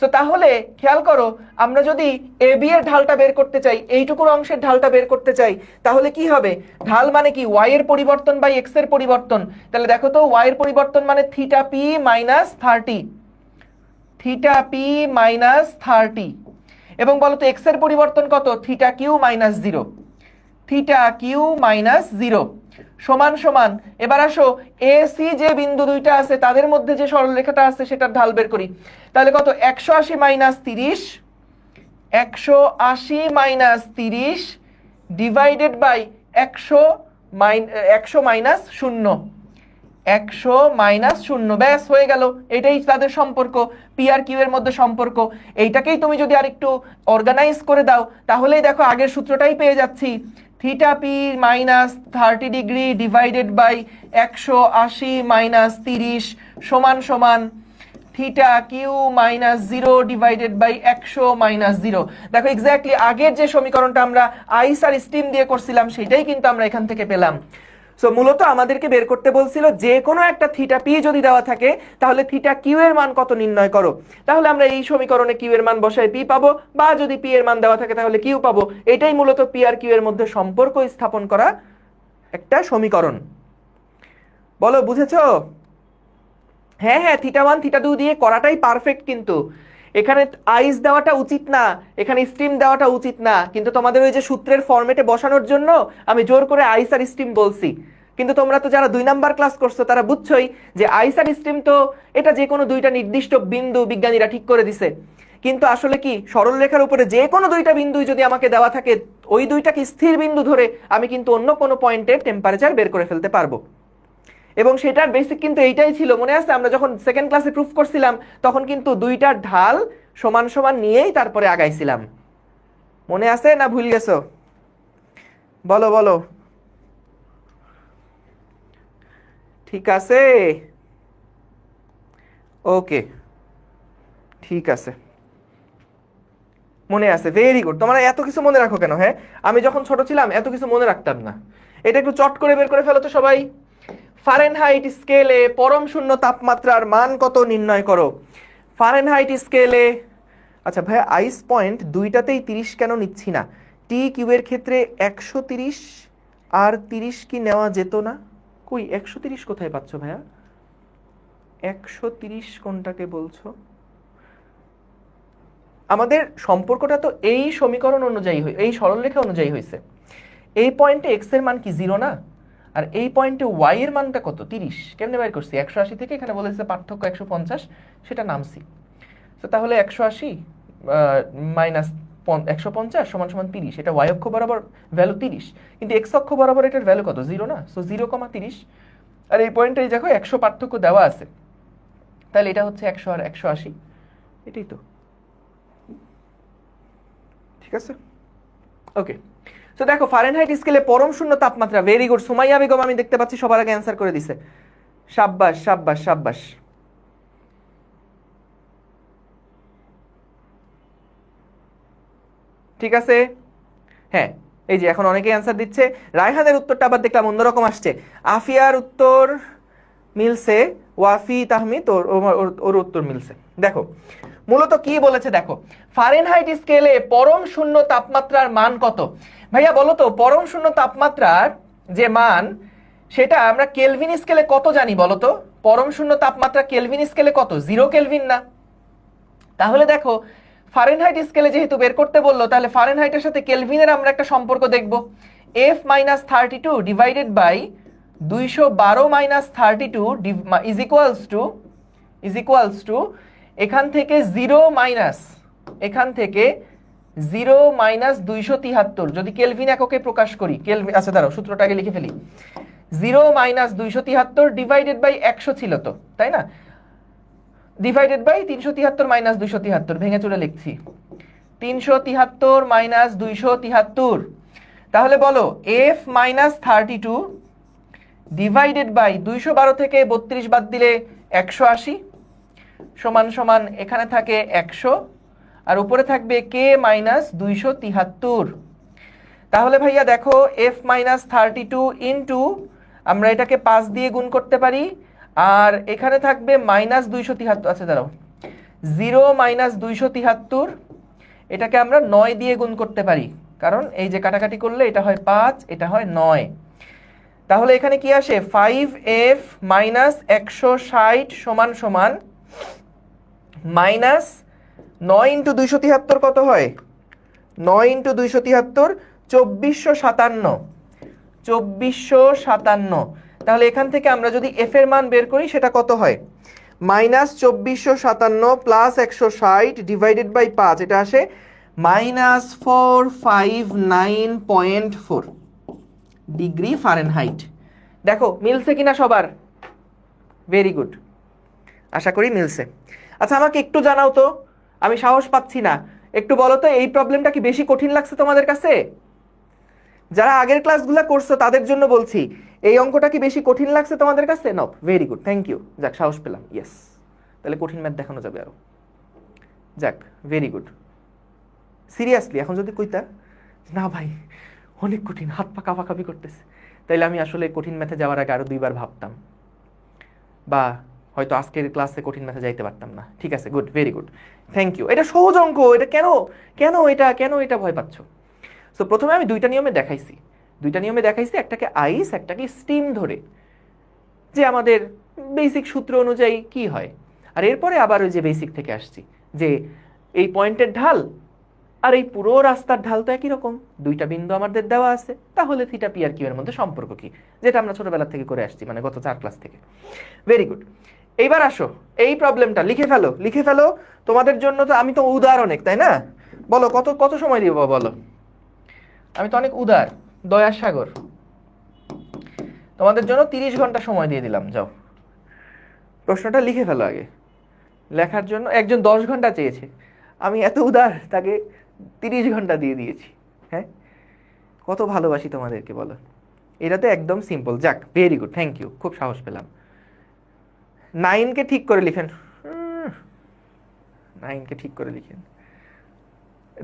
সো তাহলে খেয়াল করো, আমরা যদি এ বি এর ঢালটা বের করতে চাই, এইটুকুর অংশের ঢালটা বের করতে চাই, তাহলে কি হবে? ঢাল মানে কি? ওয়াই এর পরিবর্তন বাই এক্স এর পরিবর্তন। তাহলে দেখো তো ওয়াই এর পরিবর্তন মানে theta P minus 30, theta P minus 30। এবং বলো তো এক্স এর পরিবর্তন কত? Theta Q minus 0, theta Q minus 0 সমান সমান। এবার আসো এ সি যে বিন্দু দুইটা আছে তাদের মধ্যে যে সরলরেখাটা আছে সেটার ঢাল বের করি। তাহলে কত? 180 minus 30, 180 minus 30 divided by 100 minus 0, 100 minus 0। ব্যাস হয়ে গেল, এটাই তাদের সম্পর্ক, পি আর কিউ এর মধ্যে সম্পর্ক। এইটাকেই তুমি যদি আরেকটু অর্গানাইজ করে দাও তাহলেই দেখো আগের সূত্রটাই পেয়ে যাচ্ছি, theta P minus 30 degree divided by 180 minus 30 সমান সমান theta Q minus 0 divided by 100 minus 0। দেখো এক্স্যাক্টলি আগের যে সমীকরণটা আমরা আইস আর স্টিম দিয়ে করছিলাম সেটাই কিন্তু আমরা এখান থেকে পেলাম। সো মূলত আমাদেরকে বের করতে বলছিল যে কোনো একটা থিটা পি যদি দেওয়া থাকে তাহলে থিটা কিউ এর মান কত নির্ণয় করো। তাহলে আমরা এই সমীকরণে কিউ এর মান বসায় পি পাবো, বা যদি পি এর মান দেওয়া থাকে তাহলে কিউ পাবো। এটাই মূলত পি আর কিউ এর মধ্যে সম্পর্ক স্থাপন করা একটা সমীকরণ। বলো বুঝেছো? হ্যাঁ হ্যাঁ, থিটা 1 থিটা 2 দিয়ে করাটাই পারফেক্ট, কিন্তু এখানে আইস দেওয়াটা উচিত না, এখানে স্টিম দেওয়াটা উচিত না, কিন্তু তোমাদের ওই যে সূত্রের ফরম্যাটে বসানোর জন্য আমি জোর করে আইস আর স্টিম বলছি। কিন্তু তোমরা তো যারা 2 নাম্বার ক্লাস করছো তারা বুঝছোই যে আইস আর স্টিম তো এটা যে কোনো দুইটা নির্দিষ্ট বিন্দু বিজ্ঞানীরা ঠিক করে দিছে। কিন্তু আসলে কি সরলরেখার উপরে যে কোনো দুইটা বিন্দু যদি আমাকে দেওয়া থাকে, ওই দুইটাকে স্থির বিন্দু ধরে আমি কিন্তু অন্য কোনো পয়েন্টের টেম্পারেচার বের করে ফেলতে পারবো। এবং সেটার বেসিক কিন্তু এইটাই ছিল, মনে আছে আমরা যখন সেকেন্ড ক্লাসে প্রুফ করছিলাম তখন কিন্তু দুইটার ঢাল সমান সমান নিয়েই তারপরে আগাইছিলাম। মনে আছে না ভুল গেছো? বলো বলো। ঠিক আছে, ওকে ঠিক আছে, মনে আছে, ভেরি গুড। তোমরা এত কিছু মনে রাখো কেন? হ্যাঁ, আমি যখন ছোট ছিলাম এত কিছু মনে রাখতাম না। এটা একটু চট করে বের করে ফেলো তো সবাই। ফারেনহাইট স্কেলে পরম শূন্য তাপমাত্রার মান কত নির্ণয় করো। ফারেনহাইট স্কেলে, আচ্ছা ভাইয়া আইস পয়েন্ট দুইটাতেই 30 কেন নিচ্ছি না? টি কিউবের ক্ষেত্রে 130 আর 30 কি নেওয়া যেত না? কই 130 কোথায় পাচ্ছ ভাইয়া? 130 কোনটাকে বলছো? আমাদের সম্পর্কটা তো এই সমীকরণ অনুযায়ী, এই সরলরেখা অনুযায়ী হয়েছে। এই পয়েন্টে এক্স এর মান কি 0 না? আর এই পয়েন্টে ওয়াই এর মানটা কত? 30। কেমনে বের করছি? 180 থেকে এখানে বলেছে পার্থক্য 150, সেটা নামছি। তো তাহলে 180 মাইনাস 150 সমান সমান 30। এটা ওয়াই অক্ষ বরাবর ভ্যালু 30, কিন্তু এক্স অক্ষ বরাবর এটার ভ্যালু কত? 0 না? সো 0,30। আর এই পয়েন্টে দেখো 100 পার্থক্য দেওয়া আছে, তাহলে এটা হচ্ছে 100 আর 180, এটাই তো। ঠিক আছে, ওকে। তো দেখো ফারেনহাইট স্কেলে পরম শূন্য তাপমাত্রা, ভেরি গুড। সুমাইয়া বেগম আমি দেখতে পাচ্ছি সবার আগে অ্যান্সার করে দিছে, সাব্বাস সাব্বাস সাব্বাস। ঠিক আছে, হ্যাঁ এই যে এখন অনেকেই অ্যান্সার দিচ্ছে। রায়হানের উত্তরটা আবার দেখলাম অন্যরকম আসছে। আফিয়ার উত্তর মিলছে, ওয়াফি তাহমিদ ওর উত্তর মিলছে। দেখো মূলত কি বলেছে দেখো, ফারেনহাইট স্কেলে পরম শূন্য তাপমাত্রার মান কত? ভাইয়া বলো তো, পরম শূন্য তাপমাত্রার যে মান সেটা আমরা কেলভিন স্কেলে কত জানি বলো তো? পরম শূন্য তাপমাত্রা কেলভিন স্কেলে কত? 0 কেলভিন না? তাহলে দেখো ফারেনহাইট স্কেলে যেহেতু বের করতে বললো, তাহলে ফারেনহাইটের সাথে কেলভিনের আমরা একটা সম্পর্ক দেখব। F minus 32 divided by 212 minus 32 is equals to এখান থেকে 0 মাইনাস 273, যদি কেলভিন এককে প্রকাশ করি, কেলভিন, আচ্ছা দাঁড়াও সূত্রটাকে লিখে ফেলি। 0 মাইনাস 273 ডিভাইডেড বাই 100 ছিল তো, তাই না? ডিভাইডেড বাই 373 মাইনাস 273, ভেঙে চলে লিখছি 373 মাইনাস 273। তাহলে বলো F মাইনাস 32 ডিভাইডেড বাই 212 থেকে 32 বাদ দিলে 180 সমান সমান এখানে থাকে 100 আর উপরে থাকবে K মাইনাস 273। তাহলে ভাইয়া দেখো F মাইনাস 32 ইন্টু, আমরা এটাকে 5 দিয়ে গুণ করতে পারি, আর এখানে থাকবে মাইনাস 273। আচ্ছা দাঁড়াও, 0 মাইনাস 273 এটাকে আমরা 9 দিয়ে গুণ করতে পারি, কারণ এই যে কাটাকাটি করলে এটা হয় 5, এটা হয় 9। তাহলে এখানে কি আসে? 5F মাইনাস 160 সমান সমান মাইনাস 9 ইন্টু 273 কত হয়? 9 ইন্টু 273 2457। 2457। তাহলে এখান থেকে আমরা যদি এফ এর মান বের করি সেটা কত হয়? মাইনাস 2457 প্লাস 160 ডিভাইডেড বাই 5, এটা আসে মাইনাস 459.4 ডিগ্রি ফারেনহাইট। দেখো মিলছে কিনা সবার? ভেরি গুড, আশা করি মিলছে। আচ্ছা আমাকে একটু জানাও তো, আমি সাহস পাচ্ছি না, একটু বলো তো এই প্রবলেমটা কি বেশি কঠিন লাগছে তোমাদের কাছে? যারা আগের ক্লাসগুলো করছো তাদের জন্য বলছি, এই অঙ্কটা কি বেশি কঠিন লাগছে তোমাদের কাছে? No, very good, thank you, যাক সাহস পেলাম, ইয়েস। তাহলে কঠিন ম্যাথ দেখানো যাবে আরো, যাক ভেরি গুড। সিরিয়াসলি এখন যদি কইতা না ভাই অনেক কঠিন, হাত পা কাঁপাকাঁপি করতেছে, তাইলে আমি আসলে কঠিন ম্যাথে যাওয়ার আগে আরো 2বার ভাবতাম, বা হয়তো আজকের ক্লাসে কঠিন ম্যাথে যাইতে পারতাম না। ঠিক আছে, good, very good, thank you. এটা সহজ অঙ্ক, এটা কেন এটা ভয় পাচ্ছ? সো প্রথমে আমি দুইটা নিয়মে দেখাইছি, একটাকে আইস, একটাকে স্টিম ধরে, যে আমাদের বেসিক সূত্র অনুযায়ী কি হয়। আর এরপরে আবার ওই যে বেসিক থেকে আসছি, যে এই পয়েন্টের ঢাল আর এই পুরো রাস্তার ঢাল তো একই রকম, দুইটা বিন্দু আমাদের দেওয়া আছে, তাহলে থিটা পি আর কিউ এর মধ্যে সম্পর্ক কি, যেটা আমরা ছোটবেলা থেকে করে আসছি, মানে গত 4 ক্লাস থেকে। Very good. এইবার আসো এই প্রবলেমটা লিখে ফেলো তোমাদের জন্য। তো আমি তো উদার অনেক, তাই না? বলো কত সময় দিব বলো, আমি তো অনেক উদার, দয়ার সাগর। তোমাদের জন্য 30 ঘন্টা সময় দিয়ে দিলাম, যাও প্রশ্নটা লিখে ফেলো আগে। লেখার জন্য একজন 10 ঘন্টা চেয়েছে, আমি এত উদার তাকে 30 ঘন্টা দিয়ে দিয়েছি। হ্যাঁ, কত ভালোবাসি তোমাদেরকে বলো। এটা তো একদম সিম্পল। যাক ভেরি গুড, থ্যাংক ইউ, খুব সাহস পেলাম। 9কে ঠিক করে লিখেন, 9কে ঠিক করে লিখেন।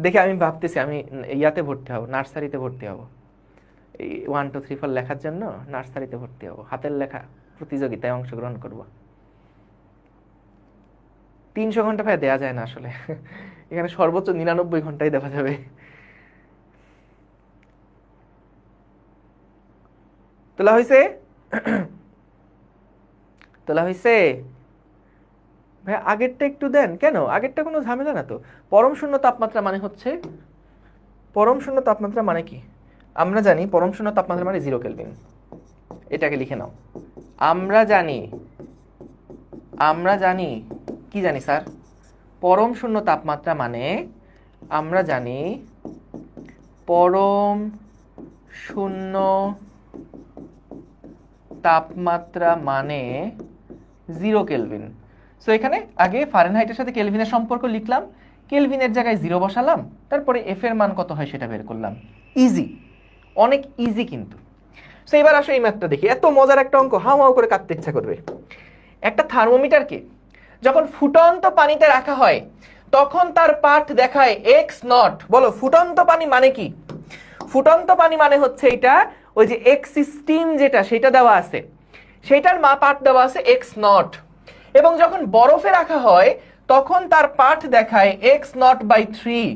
দেখে আমি ভাবতেছি আমি ইয়াতে ভর্তি হব, নার্সারিতে ভর্তি হব, এই 1 2 3 4 লেখার জন্য নার্সারিতে ভর্তি হব, হাতের লেখা প্রতিযোগিতায় অংশগ্রহণ করব। 300 ঘন্টা ভাই দেওয়া যায় না আসলে, এখানে সর্বোচ্চ 99 ঘন্টাই দেওয়া যাবে। তোলা হয়েছে ভাই, আগেরটা একটু দেন। কেন? আগেরটা কোনো ঝামেলা না তো। পরম শূন্য তাপমাত্রা মানে কি? আমরা জানি পরম শূন্য তাপমাত্রা মানে 0 কেলভিন। এটাকে লিখে নাও। আমরা জানি কি জানি স্যার? পরম শূন্য তাপমাত্রা মানে আমরা জানি পরম শূন্য তাপমাত্রা মানে 0 কেলভিন। সো এখানে আগে ফারেনহাইটের সাথে কেলভিনের সম্পর্ক লিখলাম, কেলভিনের জায়গায় 0 বসালাম, তারপরে এফ এর মান কত হয় সেটা বের করলাম। ইজি, অনেক ইজি কিন্তু। সো এবার আসো এই ম্যাথটা দেখি, এত মজার একটা অঙ্ক, হাও করে কাটতে ইচ্ছা করবে। একটা থার্মোমিটারকে যখন ফুটন্ত পানিতে রাখা হয় তখন তার পাঠ দেখায় এক্স নট। বলো ফুটন্ত পানি মানে কি? ফুটন্ত পানি মানে হচ্ছে এটা, ওই যে এক্স স্টিম যেটা সেটা দেওয়া আছে, সেটার পাঠ দেওয়া আছে এক্স নট। এবং যখন বরফে রাখা হয় তখন তার পাঠ দেখায় এক্স নট বাই 3।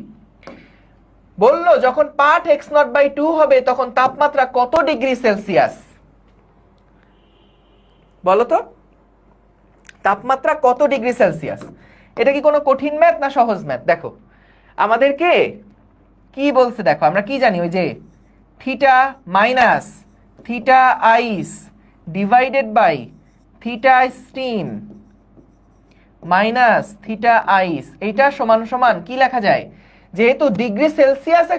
বললো যখন পাঠ এক্স নট বাই 2 হবে তখন তাপমাত্রা কত ডিগ্রি সেলসিয়াস? বলো তো তাপমাত্রা কত ডিগ্রি সেলসিয়াস? এটা কি কোনো কঠিন ম্যাথ না সহজ ম্যাথ? দেখো আমাদেরকে কি বলছে, দেখো আমরা কি জানি, ওই যে theta minus theta ice divided by theta steam minus theta ice, এইটা সমান সমান কি লেখা যায়? যেহেতু ডিগ্রি সেলসিয়াসে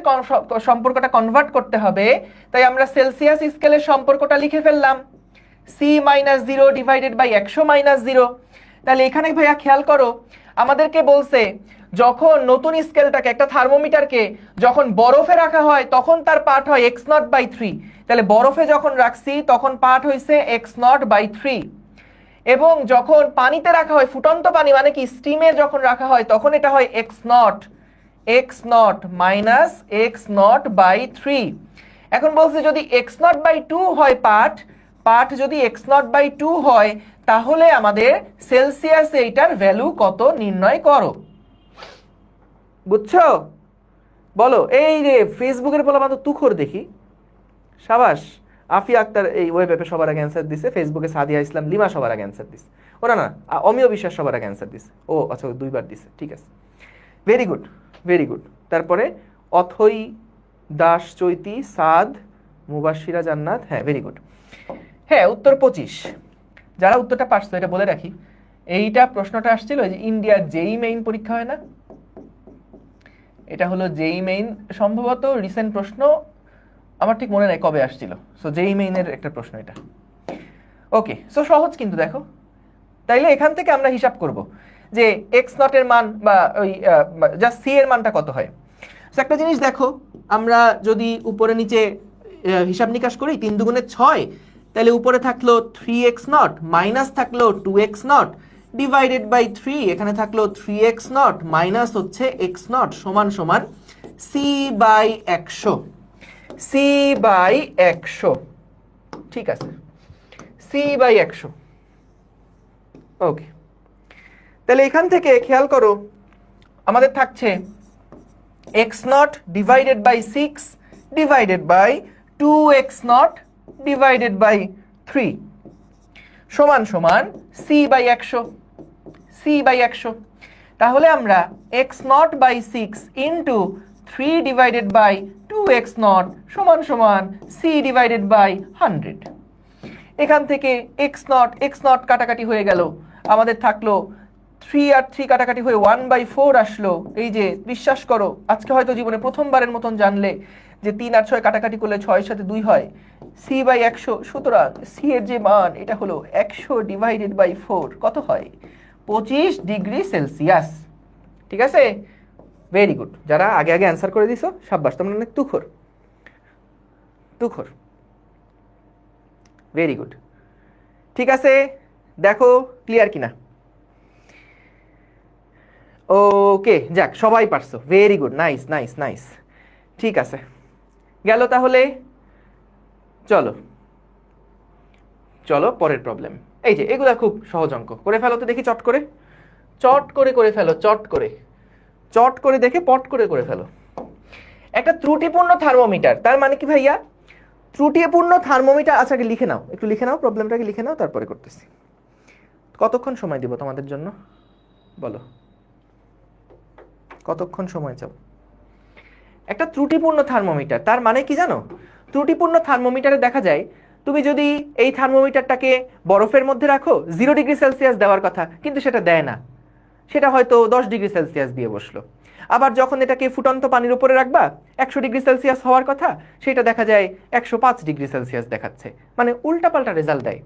সম্পর্কটা কনভার্ট করতে হবে, তাই আমরা সেলসিয়াস স্কেলের সম্পর্কটা লিখে ফেললাম, C minus 0 divided by 100 minus 0। তাহলে এখানে ভাইয়া খেয়াল করো, আমাদেরকে বলছে যখন নতুন স্কেলটাকে, একটা থার্মোমিটারকে যখন বরফে রাখা হয় তখন তার পাঠ হয় এক্স নট বাই 3। তাহলে বরফে যখন রাখছি তখন পাঠ হয়েছে এক্স নট বাই 3। এবং যখন পানিতে রাখা হয়, ফুটন্ত পানি মানে কি স্টিমে যখন রাখা হয় তখন এটা হয় X nought minus X nought by 3। এখন বলছে যদি এক্স নট বাই 2 হয় পাঠ যদি এক্স নট বাই 2 হয় তাহলে আমাদের সেলসিয়াসে এটার ভ্যালু কত নির্ণয় করো। বুঝছো? বলো। এই রে ফেসবুকের বলা মাত্র তুখোর দেখি, সাবাস। আফিয়া আক্তার এই ওয়েব অ্যাপে সবার আগে অ্যান্সার দিছে, ফেসবুকে সাদিয়া ইসলাম লিমা সবার আগে অ্যান্সার দিছে, ওরা না অমিয় বিশ্বাস সবার আগে অ্যান্সার দিছে। ও আচ্ছা, 2বার দিছে, ঠিক আছে, ভেরি গুড ভেরি গুড। তারপরে অথই দাস চৈতি সাদ মুবাশিরা জান্নাত, হ্যাঁ ভেরি গুড। হ্যাঁ উত্তর 25। যারা উত্তরটা পারছো এটা বলে রাখি, এইটা প্রশ্নটা আসছিল যে ইন্ডিয়ার জেই মেইন পরীক্ষা হয় না, এটা হলো জেই মেইন, সম্ভবত রিসেন্ট প্রশ্ন, আমার ঠিক মনে নাই কবে আসছিল। সো জেই মেইনের একটা প্রশ্ন এটা। ওকে, সো সহজ কিন্তু দেখো। তাইলে এখান থেকে আমরা হিসাব করব যে এক্স নটের মান বা ওই জাস্ট সি এর মানটা কত হয়। সো একটা জিনিস দেখো, আমরা যদি উপরে নিচে হিসাব নিকাশ করি, 3 দুগুণে 6, তাহলে উপরে থাকলো 3x নট মাইনাস থাকলো 2x নট ডিভাইডেড বাই 3, এখানে থাকলো 3x নট মাইনাস হচ্ছে x নট সমান সমান সি বাই 100। সি বাই 100, ঠিক আছে, সি বাই 100। ওকে, তাহলে এখান থেকে খেয়াল করো আমাদের থাকছে X nought divided by 6 divided by 2x nought divided by 3 সমান সমান সি বাই 100। সি বাই 100, তাহলে আমরা X nought by 6 into 3 divided by 2x nought সমান সমান সি ডিভাইডেড বাই 100। এখান থেকে এক্স নট কাটাকাটি হয়ে গেল, আমাদের থাকলো 3 আর 3 কাটাকাটি হয়ে 1/4 আসলো। এই যে বিশ্বাস করো আজকে হয়তো জীবনে প্রথমবারের মতন জানলে যে 3 আর 6 কাটাকাটি করলে 6 সাথে 2 হয়, সি বাই 100। সুতরাং সি এর যে মান এটা হলো 100 ডিভাইডেড বাই 4, কত হয়? 25 ডিগ্রি সেলসিয়াস। ঠিক আছে, ভেরি গুড। যারা আগে আগে অ্যান্সার করে দিছো সাব্বাস, তোমরা অনেক তুখোর। ভেরি গুড, ঠিক আছে, দেখো ক্লিয়ার কিনা। ওকে, যাক সবাই পারছো, very good, nice nice nice. ঠিক আছে, গেল তাহলে। চলো চলো পরের প্রবলেম। এই যে এগুলা খুব সহজ অঙ্ক, করে ফেলো তো দেখি, চট করে করে ফেলো, চট করে দেখে পট করে করে ফেলো। একটা ত্রুটিপূর্ণ থার্মোমিটার, তার মানে কি ভাইয়া? ত্রুটিপূর্ণ থার্মোমিটার, আচ্ছা আগে লিখে নাও, একটু লিখে নাও, প্রবলেমটাকে লিখে নাও, তারপরে করতেছি। কতক্ষণ সময় দিব তোমাদের জন্য বলো? কতক্ষণ সময় চাও? একটা ত্রুটিপূর্ণ থার্মোমিটার, তার মানে কি জানো? ত্রুটিপূর্ণ থার্মোমিটারে দেখা যায় তুমি যদি এই থার্মোমিটারটাকে বরফের মধ্যে রাখো 0 ডিগ্রি সেলসিয়াস দেওয়ার কথা, কিন্তু সেটা দেয় না, সেটা হয়তো 10 ডিগ্রি সেলসিয়াস দিয়ে বসলো। আবার যখন এটাকে ফুটন্ত পানির উপরে রাখবা 100 ডিগ্রি সেলসিয়াস হওয়ার কথা, সেটা দেখা যায় 105 ডিগ্রি সেলসিয়াস দেখাচ্ছে, মানে উল্টাপাল্টা রেজাল্ট দেয়।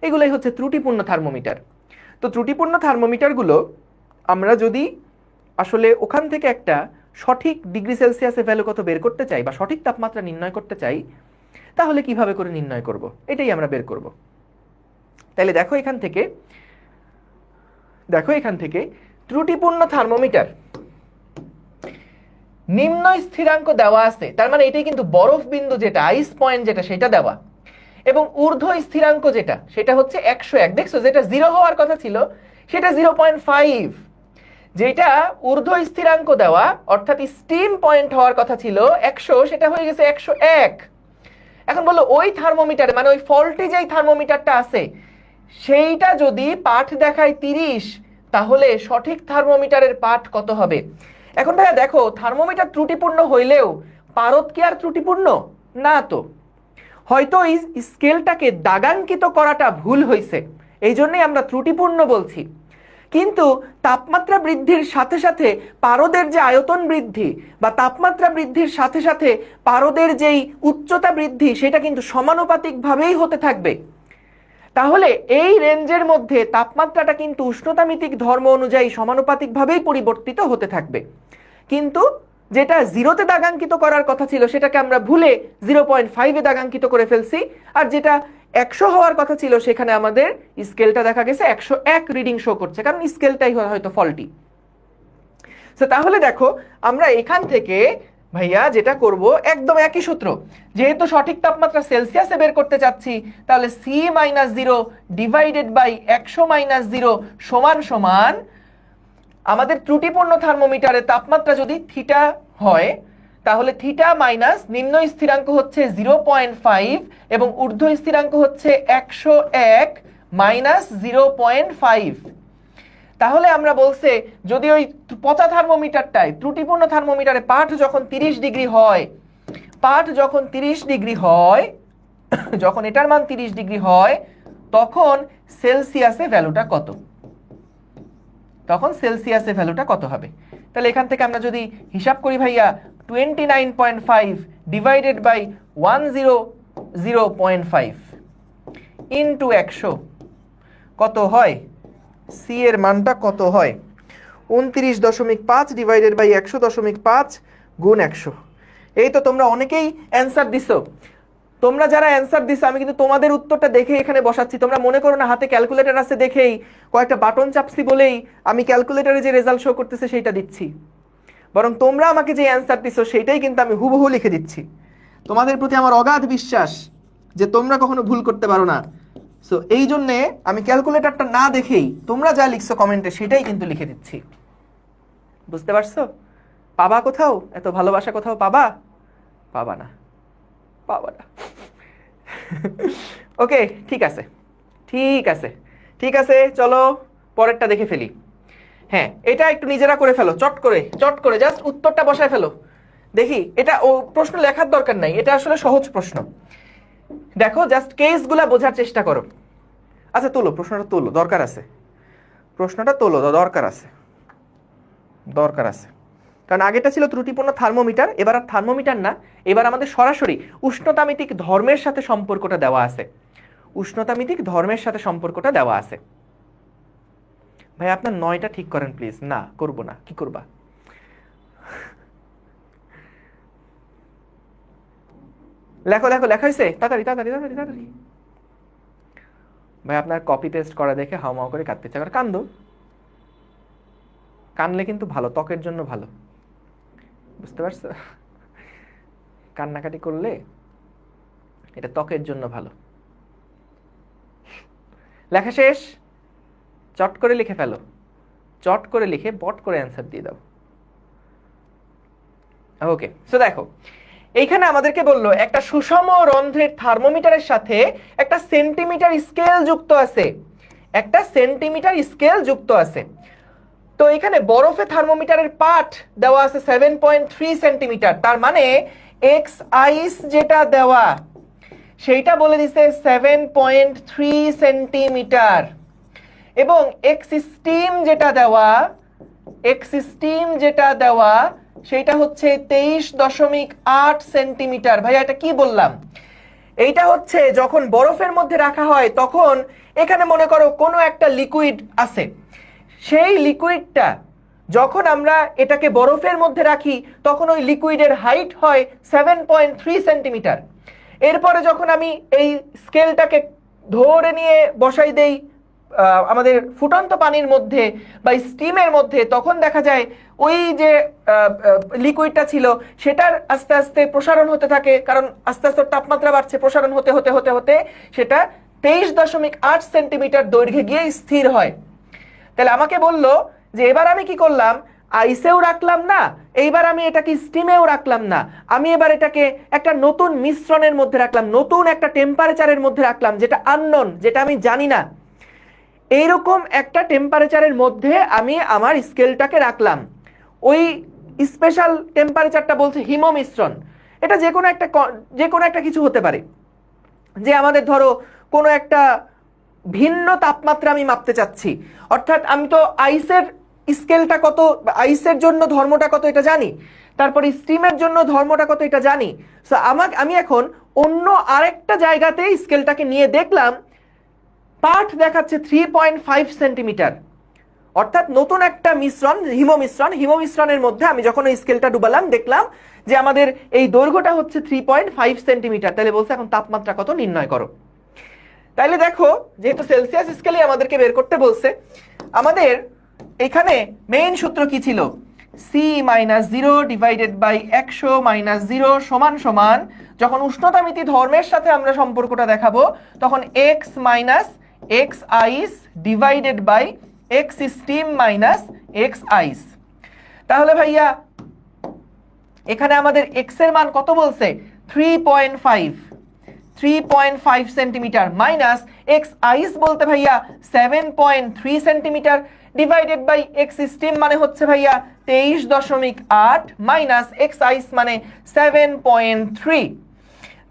এগুলোই হচ্ছে ত্রুটিপূর্ণ থার্মোমিটার। তো ত্রুটিপূর্ণ থার্মোমিটারগুলো আমরা যদি আসলে ওখান থেকে একটা সঠিক ডিগ্রি সেলসিয়াসের ভ্যালু কত বের করতে চাই বা সঠিক তাপমাত্রা নির্ণয় করতে চাই, তাহলে কিভাবে করে নির্ণয় করব, এটাই আমরা বের করব। তাহলে দেখো এখান থেকে ত্রুটিপূর্ণ থার্মোমিটার নিম্ন স্থিরাঙ্ক দেওয়া আছে, তার মানে এটাই কিন্তু বরফ বিন্দু যেটা আইস পয়েন্ট যেটা সেটা দেওয়া, এবং ঊর্ধ্ব স্থিরাঙ্ক যেটা সেটা হচ্ছে 101। দেখছো যেটা 0 হওয়ার কথা ছিল সেটা 0.5, যেটা ঊর্ধ্ব স্থিরাঙ্ক দেওয়া অর্থাৎ স্টিম পয়েন্ট হওয়ার কথা ছিল 100, সেটা হয়ে গেছে 101। এখন বলো ওই থার্মোমিটারে মানে ওই ফল্টি যেই থার্মোমিটারটা আছে সেইটা যদি পাঠ দেখায় 30, তাহলে সঠিক থার্মোমিটারের পাঠ কত হবে? এখন ভাইয়া দেখো থার্মোমিটার ত্রুটিপূর্ণ হইলেও পারদ কি আর ত্রুটিপূর্ণ না? তো হয়তো এই স্কেলটাকে দাগাঙ্কিত করাটা ভুল হয়েছে, এই জন্যই আমরা ত্রুটিপূর্ণ বলছি। কিন্তু তাপমাত্রা বৃদ্ধির সাথে সাথে পারদের যে আয়তন বৃদ্ধি বা তাপমাত্রা বৃদ্ধির সাথে সাথে পারদের যেই উচ্চতা বৃদ্ধি সেটা কিন্তু সমানুপাতিকভাবেই হতে থাকবে। তাহলে এই রেঞ্জের মধ্যে তাপমাত্রাটা কিন্তু উষ্ণতামিতিক ধর্ম অনুযায়ী সমানুপাতিকভাবেই পরিবর্তিত হতে থাকবে। কিন্তু যেটা 0তে দাগাঙ্কিত করার কথা ছিল সেটাকে আমরা ভুলে 0.5-এ দাগাঙ্কিত করে ফেলছি, আর যেটা 100 হওয়ার কথা ছিল সেখানে আমাদের স্কেলটা দেখা গেছে 101 রিডিং শো করছে, কারণ স্কেলটাই হয়তো ফল্টি। তাহলে দেখো আমরা এখান থেকে ভাইয়া যেটা করব একদম একই সূত্র, যেহেতু সঠিক তাপমাত্রা সেলসিয়াসে বের করতে চাচ্ছি, তাহলে C-0 ডিভাইডেড বাই 100-0 সমান সমান আমাদের ত্রুটিপূর্ণ থার্মোমিটারের তাপমাত্রা যদি থিটা হয়, তাহলে থিটা মাইনাস নিম্ন স্থিরাঙ্ক হচ্ছে 0.5 এবং ঊর্ধ্ব স্থিরাঙ্ক হচ্ছে 101 মাইনাস 0.5। তাহলে আমরা বলছে যদি ওই পচা থার্মোমিটারটায় ত্রুটিপূর্ণ থার্মোমিটারে পাঠ যখন 30 ডিগ্রি হয়, যখন এটার মান 30 ডিগ্রি হয়, তখন সেলসিয়াসে ভ্যালুটা কত? হবে? তাহলে এখান থেকে আমরা যদি হিসাব করি ভাইয়া 29.5 ডিভাইডেড বাই 100.5 ইন্টু 100 কত হয়? সি এর মানটা কত হয়? 29.5 ডিভাইডেড বাই 100.5 গুণ 100। এই তো তোমরা অনেকেই অ্যান্সার দিছো। তোমরা যারা অ্যান্সার দিছো আমি কিন্তু তোমাদের উত্তরটা দেখে এখানে বসাচ্ছি। তোমরা মনে করো না হাতে ক্যালকুলেটর আছে দেখেই কয়েকটা বাটন চাপছি বলেই আমি ক্যালকুলেটরে যে রেজাল্ট শো করতেছে সেইটা দিচ্ছি, বরং তোমরা আমাকে যে অ্যান্সার দিছো সেইটাই কিন্তু আমি হুবহু লিখে দিচ্ছি। তোমাদের প্রতি আমার অগাধ বিশ্বাস যে তোমরা কখনো ভুল করতে পারো না। সো এই জন্যে আমি ক্যালকুলেটরটা না দেখেই তোমরা যা লিখছো কমেন্টে সেটাই কিন্তু লিখে দিচ্ছি। বুঝতে পারছো? পাবা কোথাও এত ভালোবাসা? কোথাও পাবা না। ওকে, ঠিক আছে, চলো পরেরটা দেখে ফেলি। হ্যাঁ, এটা একটু নিজেরা করে ফেলো, চট করে জাস্ট উত্তরটা বসায় ফেলো। দেখি, এটা প্রশ্ন লেখার দরকার নাই, এটা আসলে সহজ প্রশ্ন। দেখো জাস্ট কেসগুলা বোঝার চেষ্টা করো। আচ্ছা তোলো প্রশ্নটা, তোলো, দরকার আছে কারণ আগেটা ছিল ত্রুটিপূর্ণ থার্মোমিটার, এবার আর থার্মোমিটার না, এবার আমাদের সরাসরি উষ্ণতামিতিক ধর্মের সাথে সম্পর্কটা দেওয়া আছে। ভাই আপনার 9টা ঠিক করেন প্লিজ। না করব না, কি করবা? লেখো লেখা হয়েছে, তাড়াতাড়ি। ভাই আপনার কপি পেস্ট করা দেখে হাওমাও করে কাঁদতে চাই। কানলে কিন্তু ভালো, ত্বকের জন্য ভালো, বুঝতে পারছো? কান্নাকাটি করলে এটা ত্বকের জন্য ভালো। লেখা শেষ? চট করে লিখে ফেলো, চট করে লিখে বট করে অ্যান্সার দিয়ে দাও। ওকে, সো দেখো এইখানে আমাদেরকে বললো একটা সুষম রন্ধ্রের থার্মোমিটারের সাথে একটা সেন্টিমিটার স্কেল যুক্ত আছে। তো এখানে বরফে থার্মোমিটারের পাঠ দেওয়া আছে 7.3 সেন্টিমিটার। তার মানে এক্স আইস যেটা দেওয়া সেইটা বলে দিছে 7.3 সেন্টিমিটার, এবং এক্স স্টিম যেটা দেওয়া সেটা হচ্ছে 23.8 সেন্টিমিটার। ভাইয়া এটা কি বললাম? এইটা হচ্ছে যখন বরফের মধ্যে রাখা হয় তখন এখানে মনে করো কোনো একটা লিকুইড আছে, সেই লিকুইডটা যখন আমরা এটাকে বরফের মধ্যে রাখি তখন ওই লিকুইডের হাইট হয় 7.3 সেন্টিমিটার। এরপরে যখন আমি এই স্কেলটাকে ধরে নিয়ে বসাই দেই আমাদের ফুটন্ত পানির মধ্যে বা স্টিমের মধ্যে, তখন দেখা যায় ওই যে লিকুইডটা ছিল সেটার আস্তে আস্তে প্রসারণ হতে থাকে, কারণ আস্তে আস্তে তাপমাত্রা বাড়ছে, প্রসারণ হতে হতে হতে হতে সেটা 23.8 সেন্টিমিটার দৈর্ঘ্যে গিয়ে স্থির হয়। তাহলে আমাকে বললো যে এবার আমি কি করলাম, আইসেও রাখলাম না, এইবার আমি এটাকে স্টিমেও রাখলাম না, আমি এবার এটাকে একটা নতুন মিশ্রণের মধ্যে রাখলাম, নতুন একটা টেম্পারেচারের মধ্যে রাখলাম, যেটা আননোন, যেটা আমি জানি না। এইরকম একটা টেম্পারেচারের মধ্যে আমি আমার স্কেলটাকে রাখলাম। ওই স্পেশাল টেম্পারেচারটা বলছে হিমো মিশ্রণ। এটা যে কোনো একটা কিছু হতে পারে, যে আমাদের ধরো কোনো একটা ভিন্ন তাপমাত্রা আমি মাপতে চাচ্ছি, অর্থাৎ আমি তো আইসের স্কেলটা কত, আইসের জন্য ধর্মটা কত এটা জানি, তারপর স্টিমের জন্য ধর্মটা কত এটা জানি। সো আমি এখন অন্য আরেকটা জায়গাতে স্কেলটাকে নিয়ে দেখলাম, পাঠ দেখাচ্ছে 3.5 সেন্টিমিটার, অর্থাৎ নতুন একটা মিশ্রণ, হিমো মিশ্রণের মধ্যে আমি যখন ওই স্কেলটা ডুবালাম দেখলাম যে আমাদের এই দৈর্ঘ্যটা হচ্ছে 3.5 সেন্টিমিটার। তাহলে বলছে এখন তাপমাত্রা কত নির্ণয় করো। তাইলে দেখো, যেহেতু সেলসিয়াস স্কেলে আমাদেরকে বের করতে বলছে, আমাদের এখানে মেইন সূত্র কি ছিল? C minus 0 divided by 100 minus 0 সমান সমান, যখন উষ্ণতামিতি ধর্মের সাথে আমরা সম্পর্কটা দেখাবো তখন X minus X ice divided by X steam minus X ice. তাহলে ভাইয়া এখানে আমাদের এক্স এর মান কত বলছে? 3.5 সেন্টিমিটার মাইনাস এক্স আইস বলতে ভাইয়া 7.3 centimetre divided by X steam মানে হচ্ছে ভাইয়া 23.8 মাইনাস এক্স আইস মানে 7.3।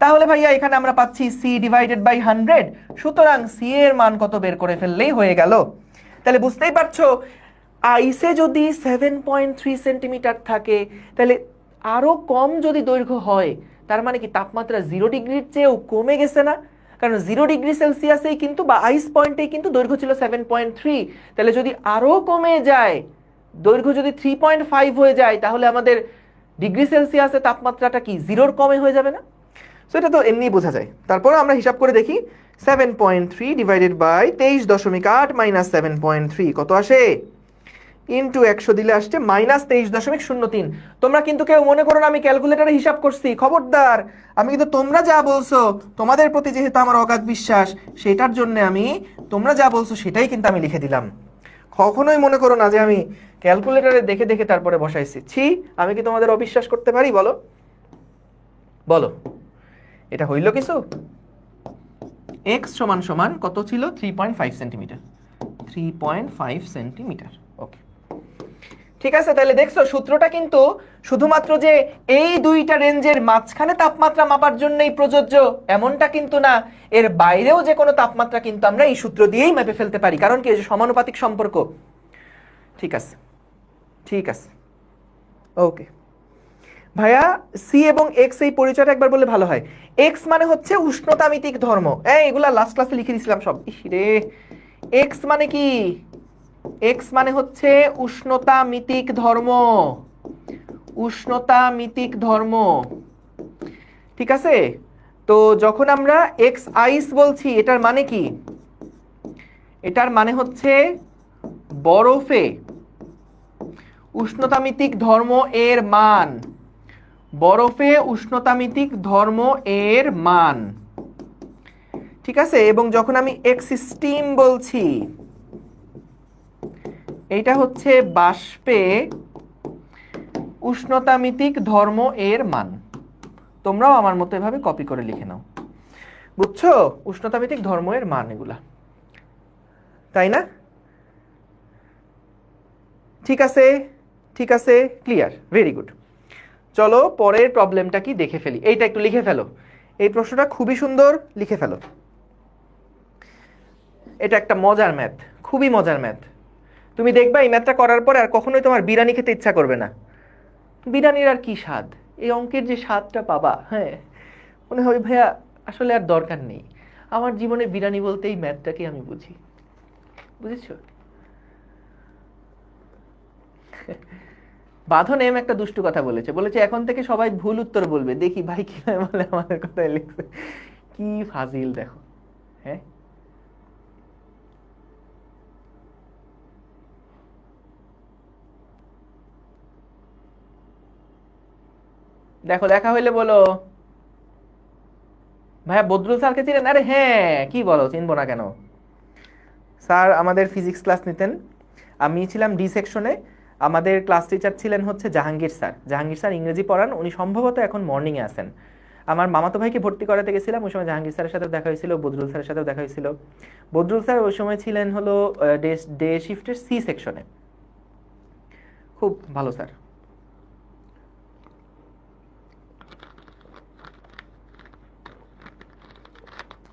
তাহলে ভাইয়া এখানে আমরা পাচ্ছি সি ডিভাইডেড বাই 100। সুতরাং সি এর মান কত বের করে ফেললেই হয়ে গেল। তাহলে বুঝতেই পারছো, আইসে যদি 7.3 সেন্টিমিটার থাকে, তাহলে আরো কম যদি দৈর্ঘ্য হয়, তার মানে কি তাপমাত্রা 0 ডিগ্রির চেয়েও কমে গেছে না? কারণ 0 ডিগ্রি সেলসিয়াসেই কিন্তু বা আইস পয়েন্টেই কিন্তু দৈর্ঘ্য ছিল 7.3। তাহলে যদি আরো কমে যায়, দৈর্ঘ্য যদি 3.5 হয়ে যায়, তাহলে আমাদের ডিগ্রি সেলসিয়াসে তাপমাত্রাটা কি 0-র কমে হয়ে যাবে না? সো এটা তো এমনি বোঝা যায়। তারপরে আমরা হিসাব করে দেখি, 7.3 ডিভাইডেড বাই 23.8 মাইনাস 7.3 কত আসে? ইন্টু 100 দিলে আসছে মাইনাস 23.03। তোমরা কিন্তু কেউ মনে করো না আমি ক্যালকুলেটারে হিসাব করছি, খবরদার। আমি কিন্তু তোমরা যা বলছো, তোমাদের প্রতি যেহেতু আমার অগাধ বিশ্বাস, সেটার জন্য আমি তোমরা যা বলছো সেটাই কিন্তু আমি লিখে দিলাম। কখনোই মনে করো না যে আমি ক্যালকুলেটারে দেখে দেখে তারপরে বসাইছি। ছি, আমি কি তোমাদের অবিশ্বাস করতে পারি? বলো বলো, এটা হইল কিছু? এক্স সমান সমান কত ছিল? 3.5 সেন্টিমিটার। 3.5 সেন্টিমিটার। ওকে, ঠিক আছে। তাহলে দেখছো সূত্রটা কিন্তু শুধুমাত্র যে এই দুইটা রেঞ্জের মাঝখানে তাপমাত্রা মাপার জন্যই প্রযোজ্য এমনটা কিন্তু না, এর বাইরেও যে কোনো তাপমাত্রা কিন্তু আমরা এই সূত্র দিয়েই মেপে ফেলতে পারি। কারণ কি, সমানুপাতিক সম্পর্ক। ঠিক আছে, ঠিক আছে, ওকে ভাইয়া। সি এবং এক্স এই পরিচয়টা একবার বললে ভালো হয়। এক্স মানে হচ্ছে উষ্ণতামিতিক ধর্ম। এগুলা লাস্ট ক্লাসে লিখে দিয়েছিলাম সব। ইরে, এক্স মানে কি? এক্স মানে হচ্ছে উষ্ণতামিতিক ধর্ম। উষ্ণতামিতিক ধর্ম, ঠিক আছে। তো যখন আমরা এক্স আইস বলছি, এটার মানে কি? এটার মানে হচ্ছে বরফে উষ্ণতামিতিক ধর্ম এর মান। বরফে উষ্ণতামিতিক ধর্ম এর মান, ঠিক আছে। এবং যখন আমি এক্স স্টিম বলছি, এইটা হচ্ছে বাষ্পে উষ্ণতামিতিক ধর্ম এর মান। তোমরাও আমার মতো এভাবে কপি করে লিখে নাও, বুঝছো? উষ্ণতামিতিক ধর্ম এর মান এগুলা, তাই না? ঠিক আছে, ঠিক আছে, ক্লিয়ার, ভেরি গুড। চলো পরের প্রবলেমটা কি দেখে ফেলি। এইটা একটু লিখে ফেলো, এই প্রশ্নটা খুবই সুন্দর, লিখে ফেলো। এটা একটা মজার ম্যাথ, খুবই মজার ম্যাথ। তুমি দেখবা এই ম্যাথটা করার পরে আর কখনোই তোমার বিরিয়ানি খেতে ইচ্ছা করবে না। বিরিয়ানির আর কি স্বাদ, এই অঙ্কের যে স্বাদটা পাবা, হ্যাঁ মনে হবে ভাইয়া আসলে আর দরকার নেই। আমার জীবনে বিরিয়ানি বলতে এই ম্যাথটাকে আমি বুঝি, বুঝেছো? বাঁধন এম একটা দুষ্টু কথা বলেছে, বলেছে এখন থেকে সবাই ভুল উত্তর বলবে। দেখি ভাই কিভাবে বলে, আমাদের কথায় লিখছে। কি ফাজিল দেখো। হ্যাঁ দেখো, দেখা হইলে বলো। ভাইয়া বদরুল স্যারকে চিনেন? আরে হ্যাঁ, কি বলো, চিনবো না কেন? স্যার আমাদের ফিজিক্স ক্লাস নিতেন, আমি ছিলাম ডি সেকশনে। আমাদের ক্লাস টিচার ছিলেন হচ্ছে জাহাঙ্গীর স্যার। জাহাঙ্গীর স্যার ইংরেজি পড়ান, উনি সম্ভবত এখন মর্নিংয়ে আছেন। আমার মামাতো ভাইকে ভর্তি করাতে গেছিলাম, ওই সময় জাহাঙ্গীর স্যারের সাথে দেখা হয়েছিল, বদরুল স্যারের সাথেও দেখা হয়েছিল। বদরুল স্যার ওই সময় ছিলেন হলো ডে ডে শিফটের সি সেকশনে। খুব ভালো স্যার।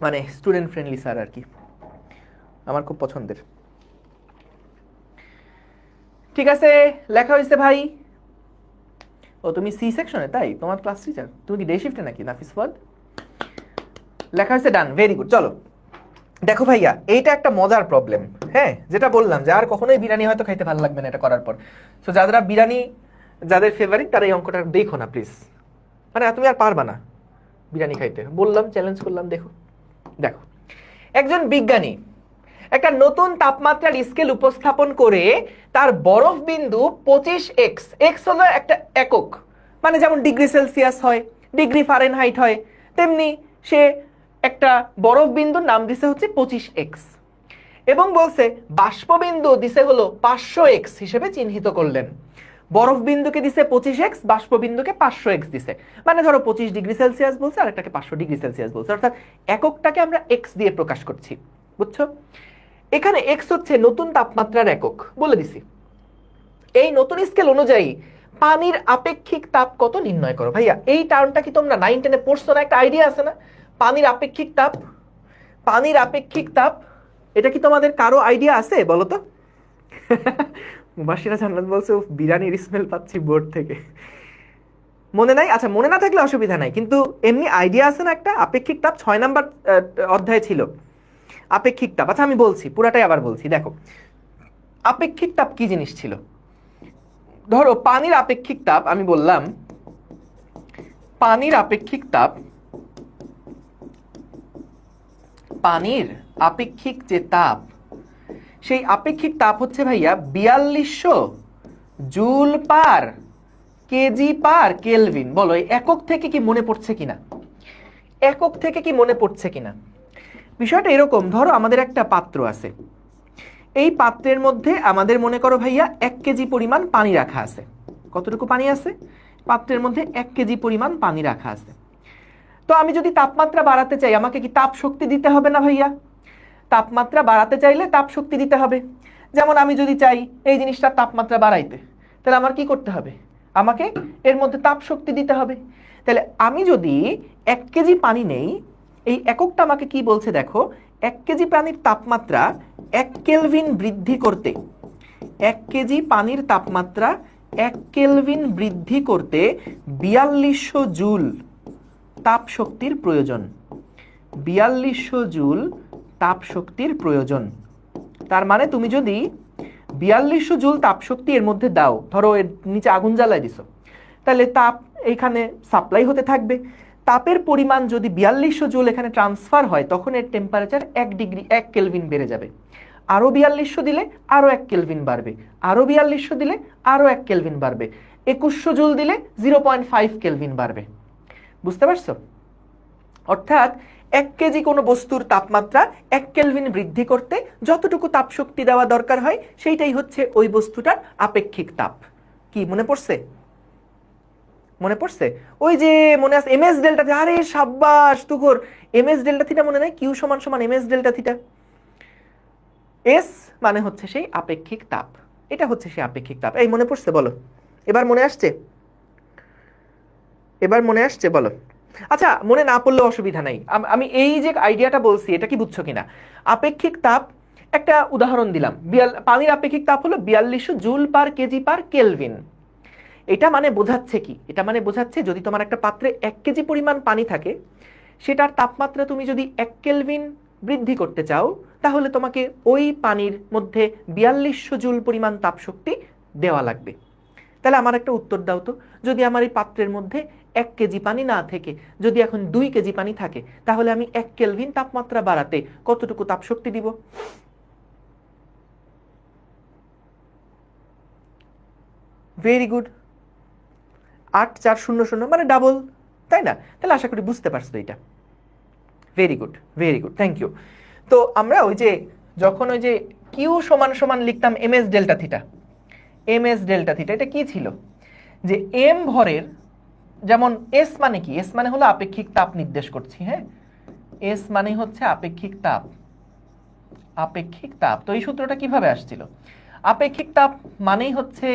মানে স্টুডেন্ট ফ্রেন্ডলি স্যার আর কি, আমার খুব পছন্দের। ঠিক আছে, লেখা হয়েছে ভাই। ও তুমি সি সেকশনে, তাই তোমার ক্লাস টিচার? তুমি কি ডে শিফটে নাকি নাফিস ফুয়াদ? লেখা হয়েছে, ডান, ভেরি গুড। চলো দেখো ভাইয়া, এইটা একটা মজার প্রবলেম। হ্যাঁ, যেটা বললাম যে আর কখনোই বিরিয়ানি হয়তো খাইতে ভালো লাগবে না এটা করার পর। সো যারা বিরিয়ানি, যাদের ফেভারিট, তারা এই অঙ্কটা দেখো না প্লিজ। মানে তুমি আর পারবা না বিরিয়ানি খাইতে, বললাম, চ্যালেঞ্জ করলাম। দেখো দেখো, একজন বিজ্ঞানী একটা নতুন তাপমাত্রার স্কেল উপস্থাপন করে তার বরফ বিন্দু 25x, এক্স হলো একটা একক, মানে যেমন ডিগ্রি সেলসিয়াস হয়, ডিগ্রি ফারেনহাইট হয়, তেমনি সে একটা বরফ বিন্দুর নাম দিছে হচ্ছে 25x, এবং বলছে বাষ্পবিন্দু দিছে হলো 500x হিসেবে চিহ্নিত করলেন। বরফ বিন্দুকে দিছে 25x, বাষ্পবিন্দুকে 500x দিছে। মানে ধরো 25 ডিগ্রি সেলসিয়াস বলছে, আর একটাকে 500 ডিগ্রি সেলসিয়াস বলছে, অর্থাৎ এককটাকে আমরা x দিয়ে প্রকাশ করছি, বুঝছো? এখানে x হচ্ছে নতুন তাপমাত্রার একক বলে দিছি। এই নতুন স্কেল অনুযায়ী পানির আপেক্ষিক তাপ কত নির্ণয় করো। ভাইয়া এই টার্মটা কি তোমরা 9-10-এ পড়ছো না? একটা আইডিয়া আছে না পানির আপেক্ষিক তাপ? পানির আপেক্ষিক তাপ, এটা কি তোমাদের কারো আইডিয়া আছে বলো তো? মুবাশিরা জান্নাত বলছে বিরিয়ানির স্মেল পাচ্ছি বোর্ড থেকে। মনে নাই? আচ্ছা, মনে না থাকলে অসুবিধা নাই, কিন্তু এমনি আইডিয়া আছে না একটা? আপেক্ষিক তাপ 6 নাম্বার অধ্যায়ে ছিল আপেক্ষিক তাপ। আচ্ছা আমি বলছি, পুরাটাই আবার বলছি। দেখো আপেক্ষিক তাপ কি জিনিস ছিল। ধরো পানির আপেক্ষিক তাপ, আমি বললাম পানির আপেক্ষিক তাপ, পানির আপেক্ষিক যে তাপ, সেই আপেক্ষিক তাপ হচ্ছে ভাইয়া 4200 joule per KG per kelvin. বলো এই একক থেকে কি মনে পড়ছে কিনা? একক থেকে কি মনে পড়ছে কিনা? বিষয়টা এরকম, ধরো আমাদের একটা পাত্র আছে, এই পাত্রের মধ্যে আমাদের মনে করো ভাইয়া 1 কেজি পরিমাণ পানি রাখা আছে। কতটুকু পানি আছে? পাত্রের মধ্যে 1 কেজি পরিমাণ পানি রাখা আছে। তো আমি যদি তাপমাত্রা বাড়াতে চাই, আমাকে কি তাপ শক্তি দিতে হবে না ভাইয়া? তাপমাত্রা বাড়াতে চাইলে তাপ শক্তি দিতে হবে। যেমন আমি যদি চাই এই জিনিসটার তাপমাত্রা বাড়াইতে, তাহলে আমার কি করতে হবে? আমাকে এর মধ্যে তাপ শক্তি দিতে হবে। তাহলে আমি যদি 1 কেজি পানি নেই, এই এককটা আমাকে কি বলছে দেখো, 1 কেজি পানির তাপমাত্রা 1 কেলভিন বৃদ্ধি করতে, 1 কেজি পানির তাপমাত্রা 1 কেলভিন বৃদ্ধি করতে 4200 জুল তাপ শক্তির প্রয়োজন। 4200 জুল তাপ শক্তির প্রয়োজন। তার মানে তুমি যদি 4200 জুল তাপ শক্তি এর মধ্যে দাও, ধরো এর নিচে আগুন জ্বালাই দিছো, তাহলে তাপ এখানে সাপ্লাই হতে থাকবে। তাপের পরিমাণ যদি 4200 জুল এখানে ট্রান্সফার হয়, তখন এর টেম্পারেচার 1 কেলভিন বেড়ে যাবে। আরো 4200 দিলে আরো 1 কেলভিন বাড়বে, আরো 4200 দিলে আরো 1 কেলভিন বাড়বে, 2100 জুল দিলে 0.5 কেলভিন বাড়বে। বুঝতে পারছো? অর্থাৎ 1 কেজি কোনো বস্তুর তাপমাত্রা 1 কেলভিন বৃদ্ধি করতে যতটুকু তাপ শক্তি দেওয়া দরকার হয়, সেইটাই হচ্ছে ওই বস্তুটার আপেক্ষিক তাপ। কি মনে পড়ছে? মনে পড়ছে? ওই যে মনে আছে এমএস ডেল্টা, আরে সাব্বাস তুকর, এমএস ডেল্টা থিটা মনে নাই? কিউ সমান সমান এমএস ডেল্টা থিটা। এস মানে হচ্ছে সেই আপেক্ষিক তাপ, এটা হচ্ছে সেই আপেক্ষিক তাপ। এই মনে পড়ছে? বলো, এবার মনে আসছে? এবার মনে আসছে বলো? আচ্ছা, মনে না পড়লেও অসুবিধা নাই। আমি এই যে আইডিয়াটা বলছি এটা কি বুঝছো কিনা? আপেক্ষিক তাপ, একটা উদাহরণ দিলাম, পানির আপেক্ষিক তাপ হলো 4200 joule per KG per kelvin. এটা মানে বোঝাচ্ছে কি? এটা মানে বোঝাচ্ছে যদি তোমার একটা পাত্রে 1 কেজি পরিমাণ পানি থাকে, সেটার তাপমাত্রা তুমি যদি 1 কেলভিন বৃদ্ধি করতে চাও, তাহলে তোমাকে ওই পানির মধ্যে 4200 জুল পরিমাণ তাপশক্তি দেওয়া লাগবে। তাহলে আমার একটা উত্তর দাও তো, যদি আমার এই পাত্রের মধ্যে 1 কেজি পানি না থেকে যদি এখন 2 কেজি পানি থাকে, তাহলে আমি 1 কেলভিন তাপমাত্রা বাড়াতে কতটুকু তাপশক্তি দিব? ভেরি গুড, 8400 মানে ডাবল, তাই না? তাহলে আশা করি বুঝতে পারছো এটা। Very good, very good, thank you. তো আমরা ওই যে যখন ওই যে কিউ সমান সমান লিখতাম M S delta theta, M S delta theta, এটা কি ছিল? যে এম ভরের, যেমন এস মানে কি? এস মানে হলো আপেক্ষিক তাপ নির্দেশ করছি, হ্যাঁ, এস মানে হচ্ছে আপেক্ষিক তাপ। আপেক্ষিক তাপ, তো এই সূত্রটা কিভাবে আসছিল? আপেক্ষিক তাপ মানেই হচ্ছে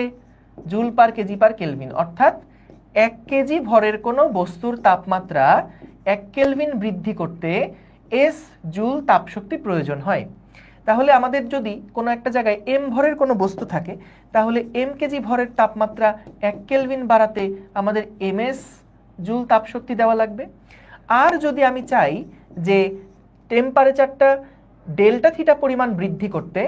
joule per KG per kelvin, অর্থাৎ 1 কেজি ভরের কোনো বস্তুর তাপমাত্রা 1 কেলভিন বৃদ্ধি করতে এস জুল তাপশক্তি প্রয়োজন হয়। তাহলে আমাদের যদি কোনো একটা জায়গায় এম ভরের কোনো বস্তু থাকে, তাহলে এম কেজি ভরের তাপমাত্রা 1 কেলভিন বাড়াতে আমাদের এমএস জুল তাপশক্তি দেওয়া লাগবে। আর যদি আমি চাই যে টেম্পারেচারটা ডেল্টা থিটা পরিমাণ বৃদ্ধি করতে,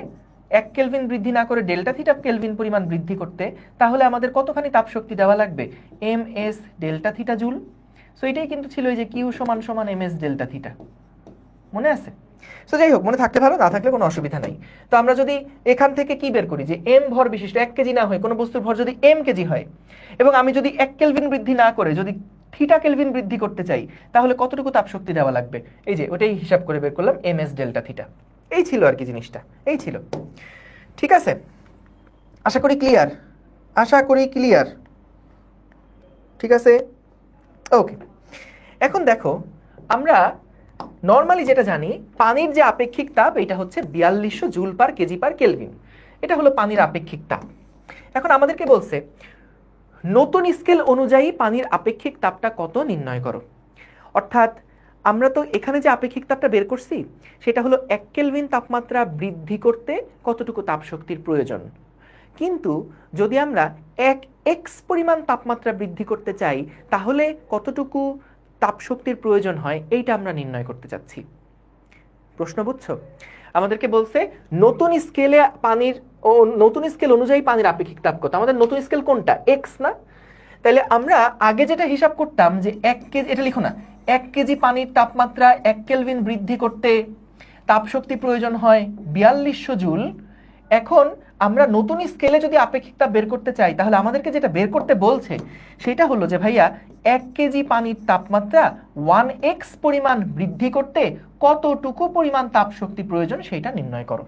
1 কেলভিন বৃদ্ধি না করে ডেল্টা থিটা কেলভিন পরিমাণ বৃদ্ধি করতে, তাহলে আমাদের কতখানি তাপশক্তি দেওয়া লাগবে? M S delta theta joule. So এটাই কিন্তু ছিল এই যে কিউ সমান সমান এম এস ডেল্টা থিটা, মনে আছে? সো যাই হোক, মনে থাকলে ভালো, না থাকলে কোনো অসুবিধা নাই। তো আমরা যদি এখান থেকে কি বের করি, যে এম ভর বিশিষ্ট 1 কেজি না হয় কোনো বস্তুর ভর যদি এম কেজি হয়, এবং আমি যদি 1 কেলভিন বৃদ্ধি না করে যদি থিটা কেলভিন বৃদ্ধি করতে চাই, তাহলে কতটুকু তাপশক্তি দেওয়া লাগবে? এই যে ওটাই হিসাব করে বের করলাম, এম এস ডেল্টা থিটা। এই ছিল আর কি জিনিসটা, এই ছিল। ঠিক আছে, আশা করি ক্লিয়ার, আশা করি ক্লিয়ার। ঠিক আছে, ওকে। এখন দেখো, আমরা নর্মালি যেটা জানি, পানির যে আপেক্ষিক তাপ এটা হচ্ছে 4200 joule per KG per kelvin, এটা হলো পানির আপেক্ষিক তাপ। এখন আমাদেরকে বলছে নতুন স্কেল অনুযায়ী পানির আপেক্ষিক তাপটা কত নির্ণয় করো। অর্থাৎ আমরা তো এখানে যে আপেক্ষিক তাপটা বের করছি, সেটা হলো 1 কেলভিন তাপমাত্রা বৃদ্ধি করতে কতটুকু তাপশক্তির প্রয়োজন। কিন্তু যদি আমরা 1x পরিমাণ তাপমাত্রা বৃদ্ধি করতে চাই, তাহলে কতটুকু তাপশক্তির প্রয়োজন হয়, এইটা আমরা নির্ণয় করতে চাচ্ছি। প্রশ্ন বুঝছো? আমাদেরকে বলছে নতুন স্কেলে পানির, ও নতুন স্কেল অনুযায়ী পানির আপেক্ষিক তাপ কত। আমাদের নতুন স্কেল কোনটা? এক্স না? তাহলে আমরা আগে যেটা হিসাব করতাম যে 1 কেজি, এটা লিখো না, 1 কেজি পানির তাপমাত্রা 1 কেলভিন বৃদ্ধি করতে তাপশক্তি প্রয়োজন হয় 4200 জুল। এখন আমরা নতুন স্কেলে যদি আপেক্ষিক তাপ বের করতে চাই, তাহলে আমাদেরকে যেটা বের করতে বলছে সেটা হলো যে ভাইয়া 1 কেজি পানির তাপমাত্রা 1x পরিমাণ বৃদ্ধি করতে কতটুকু পরিমাণ তাপশক্তি প্রয়োজন সেটা নির্ণয় করো।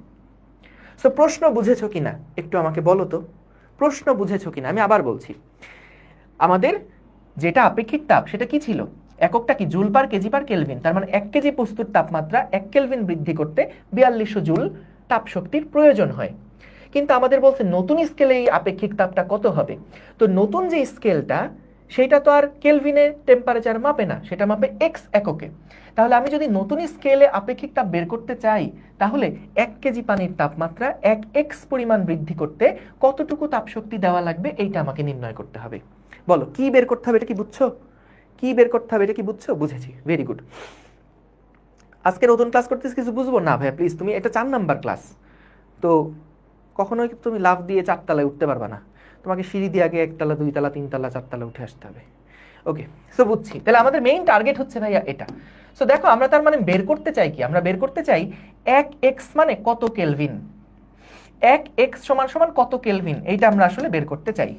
সো প্রশ্ন বুঝেছো কিনা একটু আমাকে বলো তো, প্রশ্ন বুঝেছো কিনা? আমি আবার বলছি, আমাদের যেটা আপেক্ষিক তাপ সেটা কি ছিল? এককটা কি? Joule per KG per kelvin. তার মানে 1 কেজি বস্তুর তাপমাত্রা 1 কেলভিন বৃদ্ধি করতে 4200 জুল তাপশক্তির প্রয়োজন হয়। কিন্তু আমাদের বলছে নতুন স্কেলে এই আপেক্ষিক তাপটা কত হবে। তো নতুন যে স্কেলটা, সেটা তো আর কেলভিনে টেম্পারেচার মাপে না, সেটা মাপে এক্স এককে। তাহলে আমি যদি নতুন স্কেলে আপেক্ষিক তাপ বের করতে চাই, তাহলে 1 কেজি পানির তাপমাত্রা 1x পরিমাণ বৃদ্ধি করতে কতটুকু তাপশক্তি দেওয়া লাগবে, এইটা আমাকে নির্ণয় করতে হবে। বলো কি বের করতে হবে, এটা কি বুঝছো? কি বের করতে হবে এটা কি বুঝছো? বুঝেছি, ভেরি গুড। আজকে নতুন ক্লাস করতেছি, কিছু বুঝবো না ভাইয়া প্লিজ, তুমি এটা 4 নাম্বার ক্লাস, তো কখনোই তুমি লাফ দিয়ে 4 তলায় উঠতে পারবা না, তোমাকে সিঁড়ি দিয়ে আগে 1 তলা 2 তলা 3 তলা 4 তলা উঠে আসতে হবে। ওকে, সো বুঝছি। তাহলে আমাদের মেইন টার্গেট হচ্ছে ভাইয়া এটা। সো দেখো, আমরা তার মানে বের করতে চাই কি? আমরা বের করতে চাই 1x মানে কত কেলভিন, 1x সমান সমান কত কেলভিন, এইটা আমরা আসলে বের করতে চাই।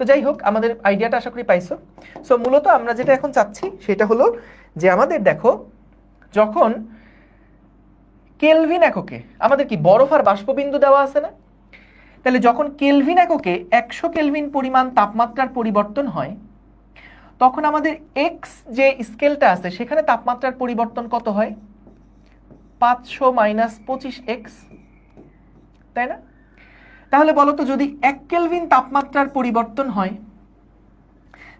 তো যাই হোক, আমাদের আইডিয়াটা আশা করি পাইছো। সো মূলত আমরা যেটা এখন চাচ্ছি সেটা হলো যে আমাদের দেখো, যখন কেলভিন এককে আমাদের কি বরফ আর বাষ্পবিন্দু দেওয়া আছে না, তাহলে যখন কেলভিন এককে 100 কেলভিন পরিমাণ তাপমাত্রার পরিবর্তন হয়, তখন আমাদের এক্স যে স্কেলটা আছে সেখানে তাপমাত্রার পরিবর্তন কত হয়? 500 মাইনাস 25x, তাই না? তাহলে বলো তো, যদি 1 কেলভিন তাপমাত্রার পরিবর্তন হয়,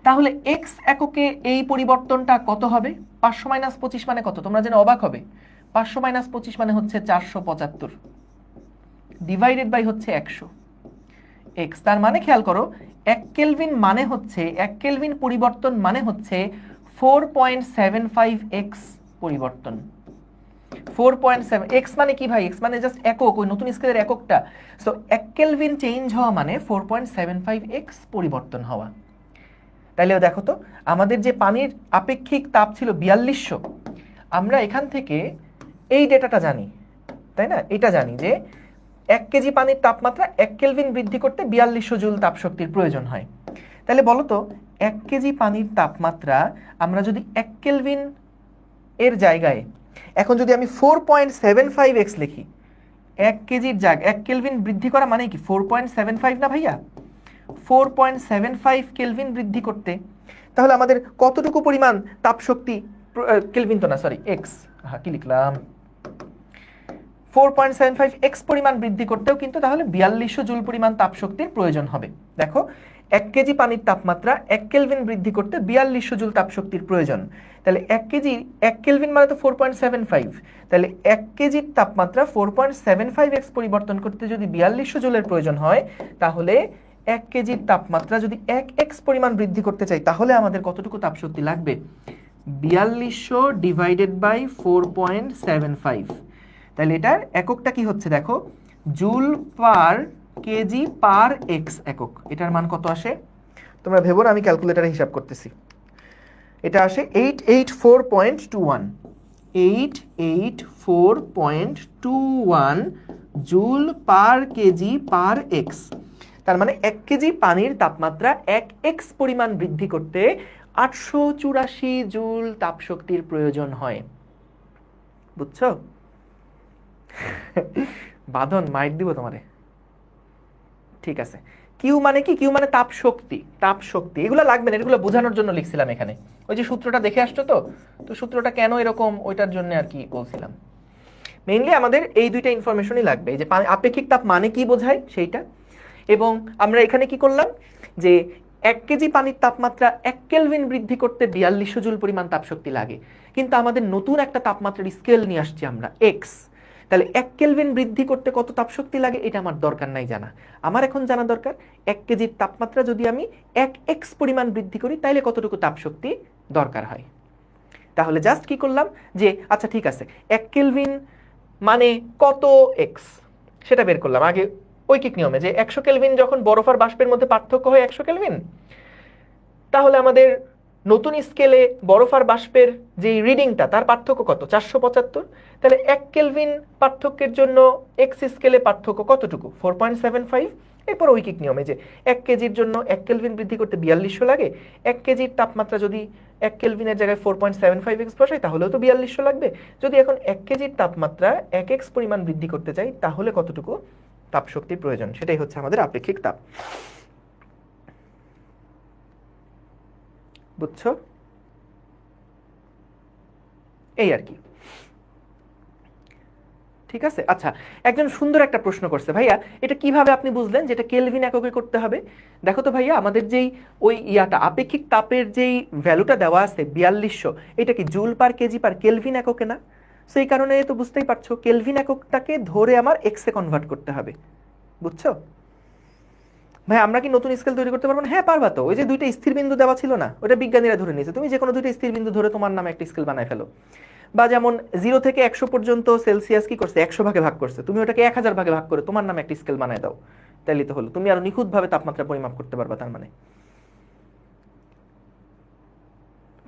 তাহলে এক্স এককে এই পরিবর্তনটা কত হবে? 500 মাইনাস 25 মানে কত? তোমরা জেনে অবাক হবে। 500 মাইনাস 25 মানে হচ্ছে 475 ডিভাইডেড বাই হচ্ছে 100 এক্স। তার মানে খেয়াল করো, 1 কেলভিন মানে হচ্ছে 1 কেলভিন পরিবর্তন মানে হচ্ছে 4.75 এক্স পরিবর্তন। 4.7 এক্স মানে কি ভাই? এক্স মানে জাস্ট একক, ওই নতুন স্কেলের এককটা। সো 1 কেলভিন চেঞ্জ হওয়া মানে 4.75 এক্স পরিবর্তন হওয়া। তাইলে দেখো তো, আমাদের যে পানির আপেক্ষিক তাপ ছিল 4200, আমরা এখান থেকে এই ডেটাটা জানি, তাই না? এটা জানি যে 1 কেজি পানির তাপমাত্রা 1 কেলভিন বৃদ্ধি করতে 4200 জুল তাপশক্তির প্রয়োজন হয়। তাহলে বলো তো, 1 কেজি পানির তাপমাত্রা আমরা যদি 1 কেলভিন এর জায়গায় এখন যদি আমি 4.75 এক্স লিখি, 1 কেজির জায়গায় 1 কেলভিন বৃদ্ধি করা মানে কি 4.75 না ভাইয়া? 4.75 কেলভিন বৃদ্ধি করতে তাহলে আমাদের কতটুকু পরিমাণ তাপশক্তি, কেলভিন তো না, সরি এক্স, কি লিখলাম, 4.75 এক্স পরিমাণ বৃদ্ধি করতেও কিন্তু তাহলে 4200 জুল পরিমাণ তাপশক্তির প্রয়োজন হবে। দেখো, 1 কেজি পানির তাপমাত্রা 1 কেলভিন বৃদ্ধি করতে 4200 জুল তাপশক্তির প্রয়োজন। তাহলে 1 কেলভিন মানে তো 4.75, তাহলে 1 কেজির তাপমাত্রা 4.75 এক্স পরিবর্তন করতে যদি 4200 জুলের প্রয়োজন হয়, তাহলে 1 কেজির তাপমাত্রা যদি 1 এক্স পরিমাণ বৃদ্ধি করতে চাই, তাহলে আমাদের কতটুকু তাপশক্তি লাগবে? 4200 ডিভাইডেড বাই 4.75। তাহলে এটার এককটা কি হচ্ছে দেখো, joule per KG power x একক। এটার মান কত আসে তোমরা ভেবো না, আমি ক্যালকুলেটরে হিসাব করতেছি। এটা আসে 884.21, 884.21 joule per KG power x. তার মানে 1 কেজি পানির তাপমাত্রা 1 এক্স পরিমাণ বৃদ্ধি করতে 884 জুল তাপশক্তির প্রয়োজন হয়। বুঝছো? বাঁধন মাইট দিব তোমারে। ঠিক আছে, কিউ মানে কি? কিউ মানে তাপ শক্তি। তাপ শক্তি এগুলো লাগবে না, এগুলো বোঝানোর জন্য লিখছিলাম এখানে। ওই যে সূত্রটা দেখে আসছো তো, তো সূত্রটা কেন এরকম ওইটার জন্য আর কি বলছিলাম। মেইনলি আমাদের এই দুইটা ইনফরমেশনই লাগবে, এই যে আপেক্ষিক তাপ মানে কি বোঝায় সেইটা। এবং আমরা এখানে কি করলাম যে 1 কেজি পানির তাপমাত্রা 1 কেলভিন বৃদ্ধি করতে 4200 জুল পরিমাণ তাপশক্তি লাগে, কিন্তু আমাদের নতুন একটা তাপমাত্রার স্কেল নিয়ে আসছি আমরা, এক্স। তাহলে 1 কেলভিন বৃদ্ধি করতে কত তাপশক্তি লাগে এটা আমার দরকার নাই জানা। আমার এখন জানা দরকার 1 কেজির তাপমাত্রা যদি আমি 1 এক্স পরিমাণ বৃদ্ধি করি তাহলে কতটুকু তাপশক্তি দরকার হয়। তাহলে জাস্ট কি করলাম যে আচ্ছা ঠিক আছে, 1 কেলভিন মানে কত এক্স সেটা বের করলাম আগে ঐকিক নিয়মে, যে 100 কেলভিন যখন বরফ আর বাষ্পের মধ্যে পার্থক্য হয় 100 কেলভিন, তাহলে আমাদের নতুন স্কেলে বরফ আর বাষ্পের যে রিডিংটা তার পার্থক্য কত? 475। তাহলে 1 কেলভিন পার্থক্যের জন্য এক্স স্কেলে পার্থক্য কতটুকু? 4.75। এরপর ঐকিক নিয়মে যে 1 কেজির জন্য 1 কেলভিন বৃদ্ধি করতে 4200 লাগে, 1 কেজির তাপমাত্রা যদি 1 কেলভিনের জায়গায় 4.75 এক্স বসাই তাহলেও তো 4200 লাগবে। যদি এখন 1 কেজির তাপমাত্রা 1 এক্স পরিমাণ বৃদ্ধি করতে চাই তাহলে কতটুকু তাপশক্তির প্রয়োজন, সেটাই হচ্ছে আমাদের আপেক্ষিক তাপ। বুঝছো? এই আর কি। ঠিক আছে, আচ্ছা একজন সুন্দর একটা প্রশ্ন করছে, ভাইয়া এটা কিভাবে আপনি বুঝলেন যে এটা কেলভিন এককে করতে হবে? দেখো তো ভাইয়া, আমাদের যেই ওই ইয়াটা আপেক্ষিক তাপের যেই ভ্যালুটা দেওয়া আছে 4200, এটা কি joule per KG per kelvin এককে না? সেই কারণে তো বুঝতেই পারছো কেলভিন এককটাকে ধরে আমার এক্সে কনভার্ট করতে হবে। বুঝছো ভাই? আমরা কি নতুন স্কেল তৈরি করতে পারবো না? হ্যাঁ পারবা তো। ওই যে দুইটা স্থির বিন্দু দেওয়া ছিল না, ওটা বিজ্ঞানীরা ধরে নিয়েছে, তুমি যে কোনো দুইটা স্থির বিন্দু ধরে তোমার নামে একটা স্কেল বানায় ফেলো। বা যেমন 0 থেকে 100 পর্যন্ত সেলসিয়াস কি করছে 100 ভাগে ভাগ করছে, তুমি ওটাকে 1000 ভাগে ভাগ করে তোমার নামে একটা স্কেল বানায় দাও, তাইলে তো হলো। তুমি আরো নিখুঁতভাবে তাপমাত্রা পরিমাপ করতে পারবা তার মানে।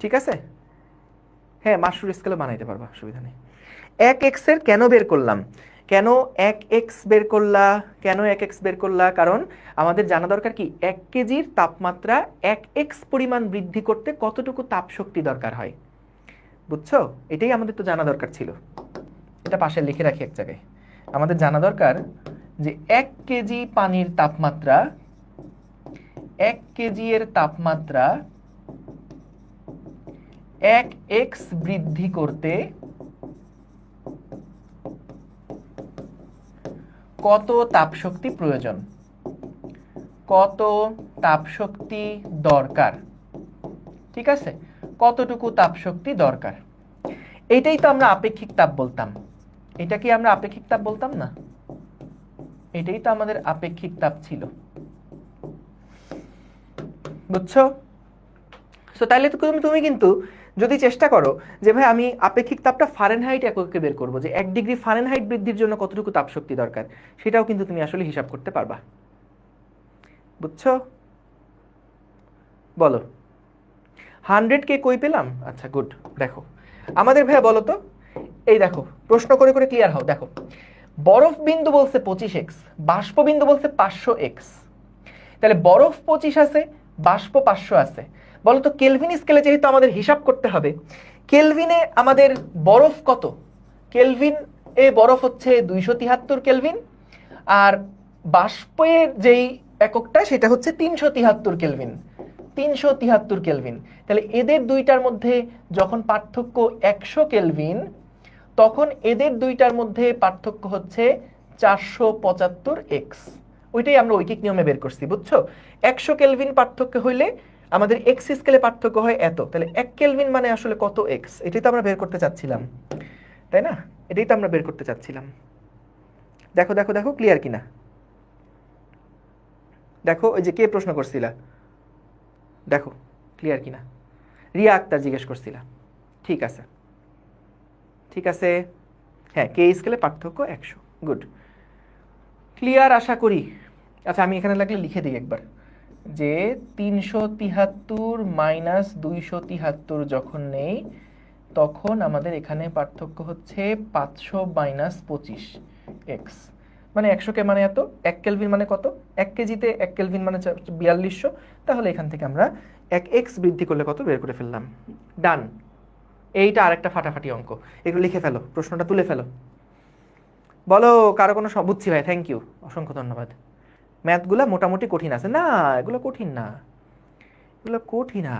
ঠিক আছে, হ্যাঁ মাশরুর স্কেলও বানাইতে পারবা, অসুবিধা নেই। 1 এক্স এর কেন বের করলাম? কেন 1 এক্স বের করলা? কেন 1 এক্স বের করলা? কারণ আমাদের জানা দরকার কি 1 কেজির তাপমাত্রা 1 এক্স পরিমাণ বৃদ্ধি করতে কতটুকু তাপ শক্তি দরকার হয়। বুঝছো? এটাই আমাদের তো জানা দরকার ছিল। এটা পাশে লিখে রাখি এক জায়গায়। আমাদের জানা দরকার যে 1 কেজি পানির তাপমাত্রা 1 কেজি এর তাপমাত্রা 1 এক্স বৃদ্ধি করতে কত তাপশক্তি প্রয়োজন, কত তাপশক্তি দরকার। ঠিক আছে, কতটুকু তাপ শক্তি দরকার। এইটাই তো আমরা আপেক্ষিক তাপ বলতাম। এটা কি আমরা আপেক্ষিক তাপ বলতাম না? এটাই তো আমাদের আপেক্ষিক তাপ ছিল, বুঝছো? সো তাইলে তো তুমি কিন্তু যদি চেষ্টা করো যে ভাই আমি আপেক্ষিক তাপটা ফারেনহাইট এককে বের করবো, যে 1 ডিগ্রি ফারেনহাইট বৃদ্ধির জন্য কতটুকু তাপ শক্তি দরকার, সেটাও কিন্তু তুমি আসলে হিসাব করতে পারবা। বুঝছো? বলো 100K কই পেলাম? আচ্ছা গুড। দেখো আমাদের ভাইয়া বলো তো, এই দেখো প্রশ্ন করে করে ক্লিয়ার হও। দেখো বরফ বিন্দু বলছে 25x, বাষ্প বিন্দু বলছে 500x। তাহলে বরফ 25 আছে, বাষ্প 500 আছে। বলো তো কেলভিন স্কেলে যেহেতু আমাদের হিসাব করতে হবে, কেলভিনে আমাদের বরফ কত? কেলভিন এ বরফ হচ্ছে 273 কেলভিন, আর বাষ্পের যেই এককটা সেটা হচ্ছে 373 কেলভিন। 373 কেলভিন। তাহলে এদের দুইটার মধ্যে যখন পার্থক্য 100 কেলভিন, তখন এদের দুইটার মধ্যে পার্থক্য হচ্ছে 475x। ওইটাই আমরা ঐকিক নিয়মে বের করছি, বুঝছো? 100 কেলভিন পার্থক্য হইলে আমাদের এক্স স্কেলে পার্থক্য হয় এত, তাহলে 1 কেলভিন মানে আসলে কত এক্স, এটাই তো আমরা বের করতে চাচ্ছিলাম, তাই না? এটাই তো আমরা বের করতে চাচ্ছিলাম। দেখো দেখো দেখো ক্লিয়ার কিনা দেখো, ওই যে কে প্রশ্ন করছিলা, দেখো ক্লিয়ার কিনা। রিয়া আক্তার জিজ্ঞেস করছিলা। ঠিক আছে, ঠিক আছে, হ্যাঁ কে স্কেলে পার্থক্য 100। গুড, ক্লিয়ার আশা করি। আচ্ছা আমি এখানে লাগলে লিখে দিই একবার, যে 373 মাইনাস 273 যখন নেই, তখন আমাদের এখানে পার্থক্য হচ্ছে 500 মাইনাস 25x। মানে 100K মানে এত, 1 কেলভিন মানে কত? 1 কেজিতে 1 কেলভিন মানে 4200। তাহলে এখান থেকে আমরা 1x বৃদ্ধি করলে কত বের করে ফেললাম। ডান। এইটা আরেকটা ফাটাফাটি অঙ্ক, এগুলো লিখে ফেলো, প্রশ্নটা তুলে ফেলো। বলো কারো কোনো বুঝছি ভাই, থ্যাংক ইউ, অসংখ্য ধন্যবাদ। ম্যাথগুলো মোটামুটি কঠিন আছে না? এগুলো কঠিন না, এগুলো কঠিন না।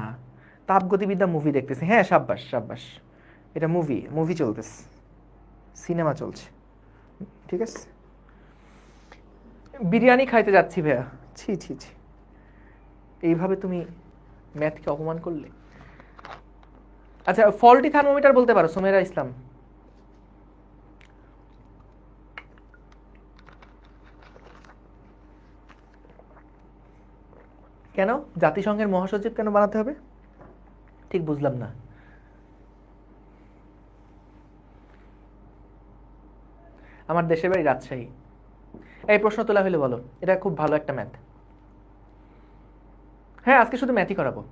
তাপগতিবিদ্যা মুভি দেখতেছি, হ্যাঁ সাব্বাস সাব্বাস, এটা মুভি চলতেছে, সিনেমা চলছে, ঠিক আছে। বিরিয়ানি খাইতে যাচ্ছি ভাইয়া, ছি ছি ছি, এইভাবে তুমি ম্যাথকে অপমান করলে। আচ্ছা ফল্টি থার্মোমিটার বলতে পারো সোমেরা ইসলাম? কেন জাতিসংঘের মহাসচিব কেন বানাতে হবে? ঠিক বুঝলাম না। আমার দেশের বাড়ি রাজশাহী। এই প্রশ্ন তোলা হলে বলো, এটা খুব ভালো একটা ম্যাথ। হ্যাঁ আজকে শুধু ম্যাথই করাবো।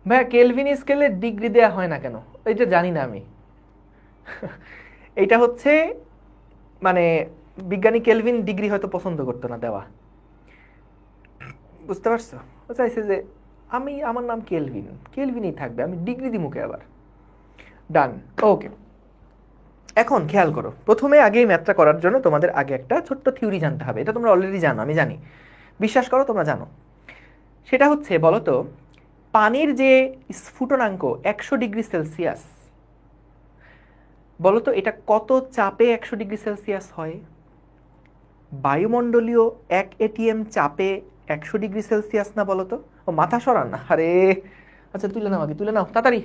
ভাইয়া কেলভিন স্কেলে ডিগ্রি দেয়া হয় না কেন? এটা জানি না আমি। এইটা হচ্ছে মানে বিজ্ঞানী কেলভিন ডিগ্রি হয়তো পছন্দ করতো না দেওয়া, বুঝতে পারছো? ও চাইছে যে আমার নাম কেলভিন, কেলভিনই থাকবে, আমি ডিগ্রি দিই মুখে আবার। ডান, ওকে। এখন খেয়াল করো, প্রথমে আগে ম্যাথটা করার জন্য তোমাদের আগে একটা ছোট্ট থিওরি জানতে হবে। এটা তোমরা অলরেডি জানো, আমি জানি, বিশ্বাস করো তোমরা জানো। সেটা হচ্ছে বলো তো, পানির যে স্ফুটনাঙ্ক 100 ডিগ্রি সেলসিয়াস, বলো তো এটা কত চাপে 100 ডিগ্রি সেলসিয়াস হয়? বায়ুমণ্ডলীয় 1 ATM চাপে 100 ডিগ্রি সেলসিয়াস না? বলো তো। ও মাথা সরান না, আরে আচ্ছা তুলে নাও, আগে তুলে নাও তাড়াতাড়ি।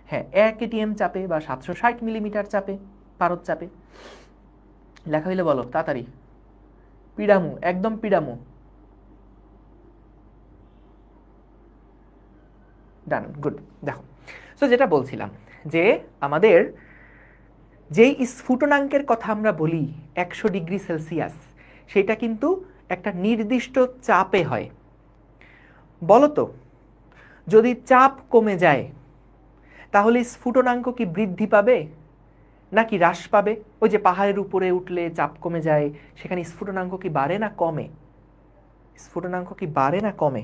হ্যাঁ 1 ATM চাপে বা 760 মিলিমিটার চাপে, পারদ চাপে। লেখা হইলে বলো তাড়াতাড়ি। পিডামু, একদম পিডামু। ডান, গুড। দেখো, সো যেটা বলছিলাম যে আমাদের যেই স্ফুটনাঙ্কের কথা আমরা বলি 100 ডিগ্রি সেলসিয়াস, সেটা কিন্তু একটা নির্দিষ্ট চাপে হয়। বলো তো যদি চাপ কমে যায় তাহলে স্ফুটনাঙ্ক কি বৃদ্ধি পাবে নাকি হ্রাস পাবে? ওই যে পাহাড়ের উপরে উঠলে চাপ কমে যায়, সেখানে স্ফুটনাঙ্ক কি বাড়ে না কমে? স্ফুটনাঙ্ক কি বাড়ে না কমে?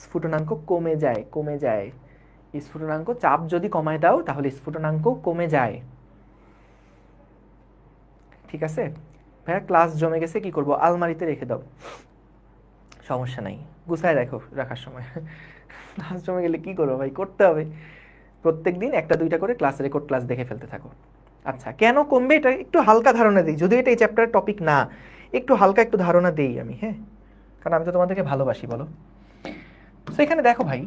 স্ফুটনাঙ্ক কমে যায়, কমে যায়। স্ফুটনাঙ্ক চাপ যদি কমায় দাও তাহলে স্ফুটনাঙ্ক কমে যায়, ঠিক আছে? ভাইয়া ক্লাস জমে গেছে, কি করব? আলমারিতে রেখে দাও, সমস্যা নাই, গুছায় রাখো রাখার সময়। ক্লাস জমে গেলে কি করবো ভাই, করতে হবে। প্রত্যেক দিন একটা দুইটা করে ক্লাস রেকর্ড ক্লাস দেখে ফেলতে থাকো, আচ্ছা, কেন কমবে এটা একটু হালকা ধারণা দিই, যদিও এটা এই চ্যাপ্টারের টপিক না, একটু হালকা একটু ধারণা দেই আমি, হ্যাঁ, কারণ আমি তো তোমাদেরকে ভালোবাসি, বলো। তো এখানে দেখো ভাই,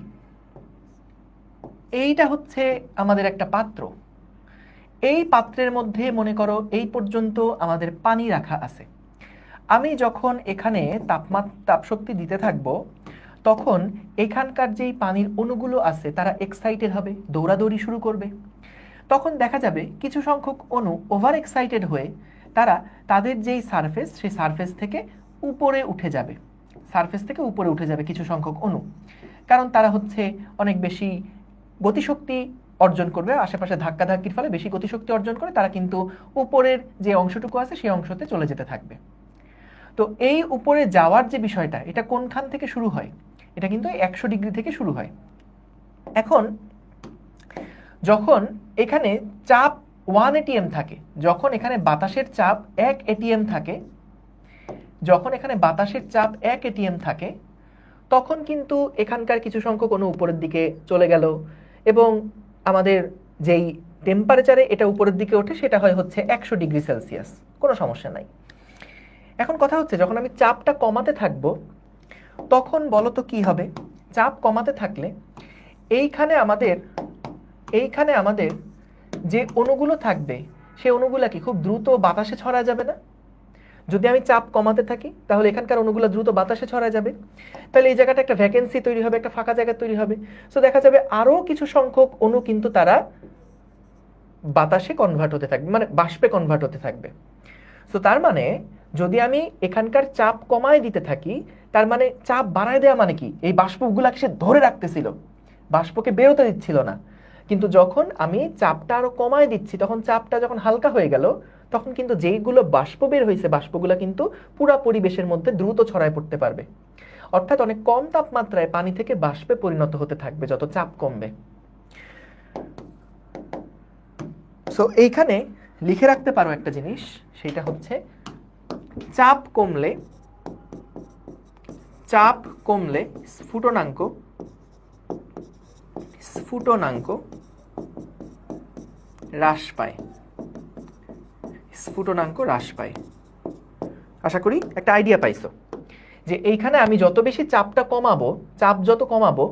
এইটা হচ্ছে আমাদের একটা পাত্র। এই পাত্রের মধ্যে মনে করো এই পর্যন্ত আমাদের পানি রাখা আছে। আমি যখন এখানে তাপশক্তি দিতে থাকবো, তখন এখানকার যেই পানির অণুগুলো আছে তারা এক্সাইটেড হবে, দৌড়াদৌড়ি শুরু করবে। তখন দেখা যাবে কিছু সংখ্যক অণু ওভার এক্সাইটেড হয়ে তারা তাদের যেই সারফেস, সেই সারফেস থেকে উপরে উঠে যাবে, সারফেস থেকে উপরে উঠে যাবে কিছু সংখ্যক অণু, কারণ তারা হচ্ছে অনেক বেশি গতিশক্তি অর্জন করবে, আশেপাশে ধাক্কাধাক্কির ফলে বেশি গতিশক্তি অর্জন করে তারা কিন্তু উপরের যে অংশটুকু আছে সেই অংশতে চলে যেতে থাকবে। তো এই উপরে যাওয়ার যে বিষয়টা, এটা কোনখান থেকে শুরু হয়? এটা কিন্তু 100 ডিগ্রি থেকে শুরু হয়। এখন যখন এখানে চাপ 1 atm থাকে, যখন এখানে বাতাসের চাপ 1 atm থাকে, যখন এখানে বাতাসের চাপ 1 atm থাকে, তখন কিন্তু এখানকার কিছু সংখ্যক অণু উপরের দিকে চলে গেল, এবং আমাদের যেই টেম্পারেচারে এটা উপরের দিকে ওঠে সেটা হয় হচ্ছে 100 ডিগ্রি সেলসিয়াস, কোনো সমস্যা নাই। এখন কথা হচ্ছে, যখন আমি চাপটা কমাতে থাকব, তখন বলো তো কি হবে? চাপ কমাতে থাকলে এইখানে আমাদের যে অণুগুলো থাকবে, সেই অণুগুলা কি খুব দ্রুত বাতাসে ছড়া যাবে না? যদি আমি চাপ কমাতে থাকি তাহলে এখানকার অণুগুলো দ্রুত বাতাসে ছড়া যাবে, তাহলে এই জায়গাটা একটা ভ্যাকেন্সি তৈরি হবে, একটা ফাঁকা জায়গা তৈরি হবে। সো দেখা যাবে আরও কিছু সংখ্যক অণু কিন্তু তারা বাতাসে কনভার্ট হতে থাকবে, মানে বাষ্পে কনভার্ট হতে থাকবে। সো তার মানে যদি আমি এখানকার চাপ কমায় দিতে থাকি, তার মানে চাপ বাড়ায় দেওয়া মানে কি? এই বাষ্পগুলাকে সে ধরে রাখতেছিল, বাষ্পকে বেরোতে দিচ্ছিল না। কিন্তু যখন আমি চাপটা আরো কমায় দিচ্ছি, তখন চাপটা যখন হালকা হয়ে গেল, তখন কিন্তু যেইগুলো বাষ্প বের হয়েছে, বাষ্পগুলো কিন্তু পুরা পরিবেশের মধ্যে দ্রুত ছড়ায় পড়তে পারবে। অর্থাৎ অনেক কম তাপমাত্রায় পানি থেকে বাষ্পে পরিণত হতে থাকবে যত চাপ কমবে। সো এইখানে লিখে রাখতে পারো একটা জিনিস, সেটা হচ্ছে চাপ কমলে স্ফুটনাঙ্ক হ্রাস পায়, আশা করি একটা আইডিয়া পাইছো যে এইখানে আমি যত বেশি চাপটা কমাবো, চাপ যত কমাবো,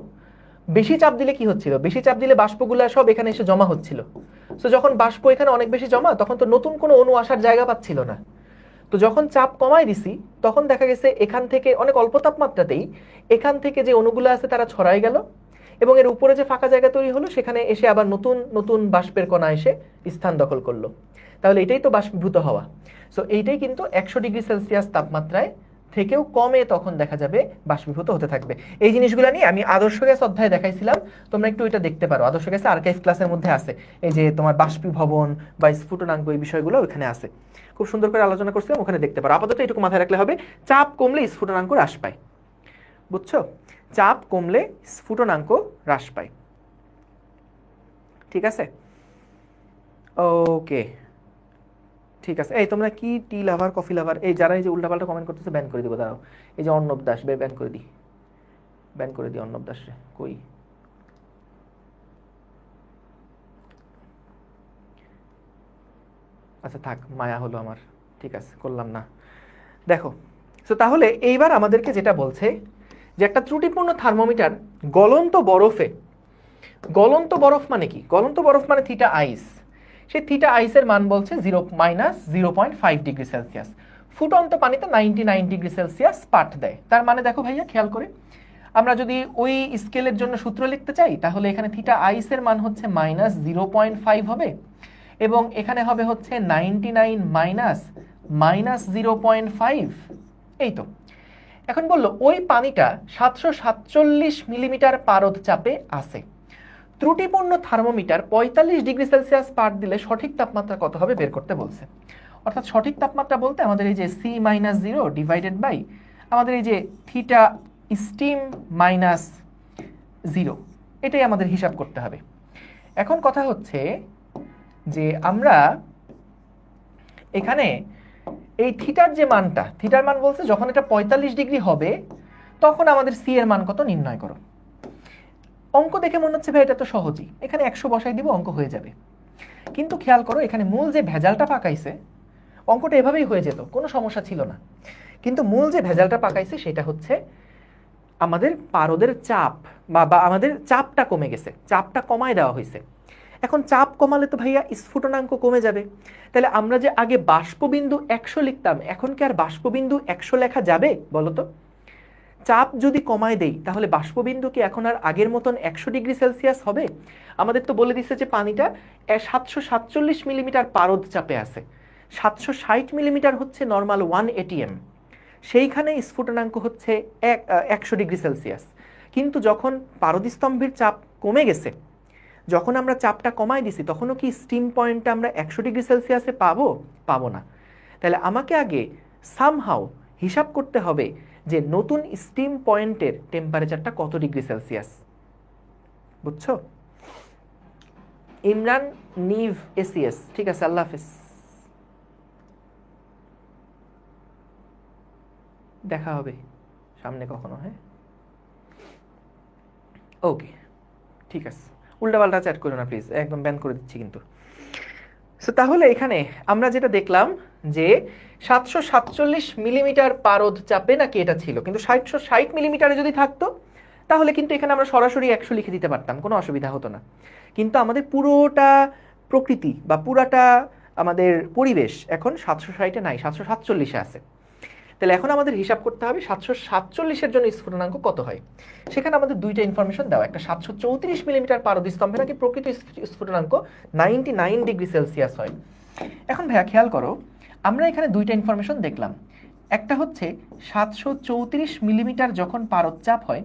বেশি চাপ দিলে কি হচ্ছিল? বেশি চাপ দিলে বাষ্পগুলা সব এখানে এসে জমা হচ্ছিল। সো যখন বাষ্প এখানে অনেক বেশি জমা, তখন তো নতুন কোনো অণু আসার জায়গা পাচ্ছিল না। তো যখন চাপ কমাই দিছি, তখন দেখা গেছে এখান থেকে অনেক অল্প তাপমাত্রাতেই এখান থেকে যে অণুগুলো আছে তারা ছড়াই গেল, এবং এর উপরে যে ফাঁকা জায়গা তৈরি হলো সেখানে এসে আবার নতুন নতুন বাষ্পের কণা এসে স্থান দখল করলো। তাহলে এটাই তো বাষ্পীভূত হওয়া। সো এইটাই কিন্তু 100 ডিগ্রি সেলসিয়াস তাপমাত্রায় থেকেও কমে তখন দেখা যাবে বাষ্পীভূত হতে থাকবে। এই জিনিসগুলো নিয়ে আমি আদর্শ গ্যাস অধ্যায়ে দেখাইছিলাম, তোমরা একটু এটা দেখতে পারো, আদর্শ গ্যাসে আর্কাইভ ক্লাসের মধ্যে আছে, এই যে তোমার বাষ্পীভবন বা স্ফুটনাঙ্ক, এই বিষয়গুলো ওখানে আছে, খুব সুন্দর করে আলোচনা করছিলাম, ওখানে দেখতে পারো। আপাতত এটুকু মাথায় রাখলে হবে, চাপ কমলে স্ফুটনাঙ্ক হ্রাস পায়, বুঝছো? চাপ কমলে স্ফুটনাঙ্ক হ্রাস পায়, ঠিক আছে? ওকে, ঠিক আছে। এই তোমরা কি টি লাভার, কফি লাভার, এই যারা এই যে উল্টাপাল্টা কমেন্ট করতেছে ব্যান করে দিব, দাঁড়াও। এই যে অর্ণব দাস, ব্যান করে দিই অর্ণব দাস রে, কই? আচ্ছা থাক, মায়া হলো আমার, ঠিক আছে, করলাম না। দেখো, তো তাহলে এইবার আমাদেরকে যেটা বলছে যে একটা ত্রুটিপূর্ণ থার্মোমিটার গলন্ত বরফ মানে কি? গলন্ত বরফ মানে থিটা আইস, সেই থিটা আইসের মান বলছে -0.5 ডিগ্রি সেলসিয়াস। ফুটন্ত পানিতে 99 ডিগ্রি সেলসিয়াস পাঠ দেয়। তার মানে দেখো ভাইয়া, খেয়াল করে আমরা যদি ওই স্কেলের জন্য সূত্র লিখতে চাই, তাহলে এখানে থিটা আইসের মান হচ্ছে -0.5 হবে, এবং এখানে হবে হচ্ছে 99 মাইনাস 0.5, এই তো। এখন বললো ওই পানিটা 747 মিলিমিটার পারদ চাপে আছে। ত্রুটিপূর্ণ থার্মোমিটার 45 ডিগ্রি সেলসিয়াস পাঠ দিলে সঠিক তাপমাত্রা কত হবে বের করতে বলছে। অর্থাৎ সঠিক তাপমাত্রা বলতে আমাদের এই যে C-0 ডিভাইডেড বাই আমাদের এই যে থিটা স্টিম -0, এটাই আমাদের হিসাব করতে হবে। এখন কথা হচ্ছে যে আমরা এখানে এই থিটার যে মানটা, থিটার মান বলছে যখন এটা 45 ডিগ্রি হবে তখন আমাদের সি এর মান কত নির্ণয় করো। অঙ্ক দেখে মনে হচ্ছে ভাই এটা তো সহজই, এখানে 100 বসাই দিব, অঙ্ক হয়ে যাবে। কিন্তু খেয়াল করো এখানে মূল যে ভেজালটা পাকাইছে, অঙ্কটা এভাবেই হয়ে যেত, কোনো সমস্যা ছিল না, কিন্তু মূল যে ভেজালটা পাকাইছে সেটা হচ্ছে আমাদের পারদের চাপ বা আমাদের চাপটা কমে গেছে, চাপটা কমায় দেওয়া হয়েছে। এখন চাপ কমালে তো ভাইয়া স্ফুটনাঙ্ক কমে যাবে। তাহলে আমরা যে আগে বাষ্পবিন্দু 100 লিখতাম, এখন কি আর বাষ্পবিন্দু 100 লেখা যাবে বলো তো? চাপ যদি কমায় দেই তাহলে বাষ্পবিন্দু কি এখন আর আগের মতন 100 ডিগ্রি সেলসিয়াস হবে? আমাদের তো বলে দিচ্ছে যে পানিটা 747 মিলিমিটার পারদ চাপে আছে, 760 মিলিমিটার হচ্ছে নর্মাল 1 এটিএম, সেইখানে স্ফুটনাঙ্ক হচ্ছে 100 ডিগ্রি সেলসিয়াস। কিন্তু যখন পারদস্তম্ভের চাপ কমে গেছে, যখন আমরা চাপটা কমাই দিছি, তখনও কি স্টিম পয়েন্টটা আমরা 100 ডিগ্রি সেলসিয়াসে পাবো না। তাহলে আমাকে আগে সামহাও হিসাব করতে হবে যে নতুন স্টিম পয়েন্টের টেম্পারেচারটা কত ডিগ্রি সেলসিয়াস। বুঝছো? ইমরান নিভ এসিএস, ঠিক আছে, আল্লাহ হাফেজ, দেখা হবে সামনে কখনো। হ্যাঁ, ওকে, ঠিক আছে, উল্টাপাল্টা চ্যাট করো না প্লিজ, একদম ব্যান করে দিচ্ছি কিন্তু। সো তাহলে এখানে আমরা যেটা দেখলাম যে 747 মিলিমিটার পারদ চাপে নাকি এটা ছিল, কিন্তু 760 মিলিমিটারে যদি থাকতো তাহলে কিন্তু এখানে আমরা সরাসরি 100 লিখে দিতে পারতাম, কোনো অসুবিধা হতো না। কিন্তু আমাদের পুরোটা প্রকৃতি বা পুরাটা আমাদের পরিবেশ এখন 760-এ নাই, 747-এ আছে। তাহলে এখন আমাদের হিসাব করতে হবে 747-এর জন্য স্ফুটনাঙ্ক কত হয়। সেখানে আমাদের দুইটা ইনফরমেশন দেওয়া, একটা 734 মিলিমিটার পারদস্তম্ভে নাকি প্রকৃত স্ফুটনাঙ্ক 99 ডিগ্রি সেলসিয়াস হয়। এখন ভাইয়া খেয়াল করো, আমরা এখানে দুইটা ইনফরমেশন দেখলাম। একটা হচ্ছে 734 মিলিমিটার যখন পারদচাপ হয়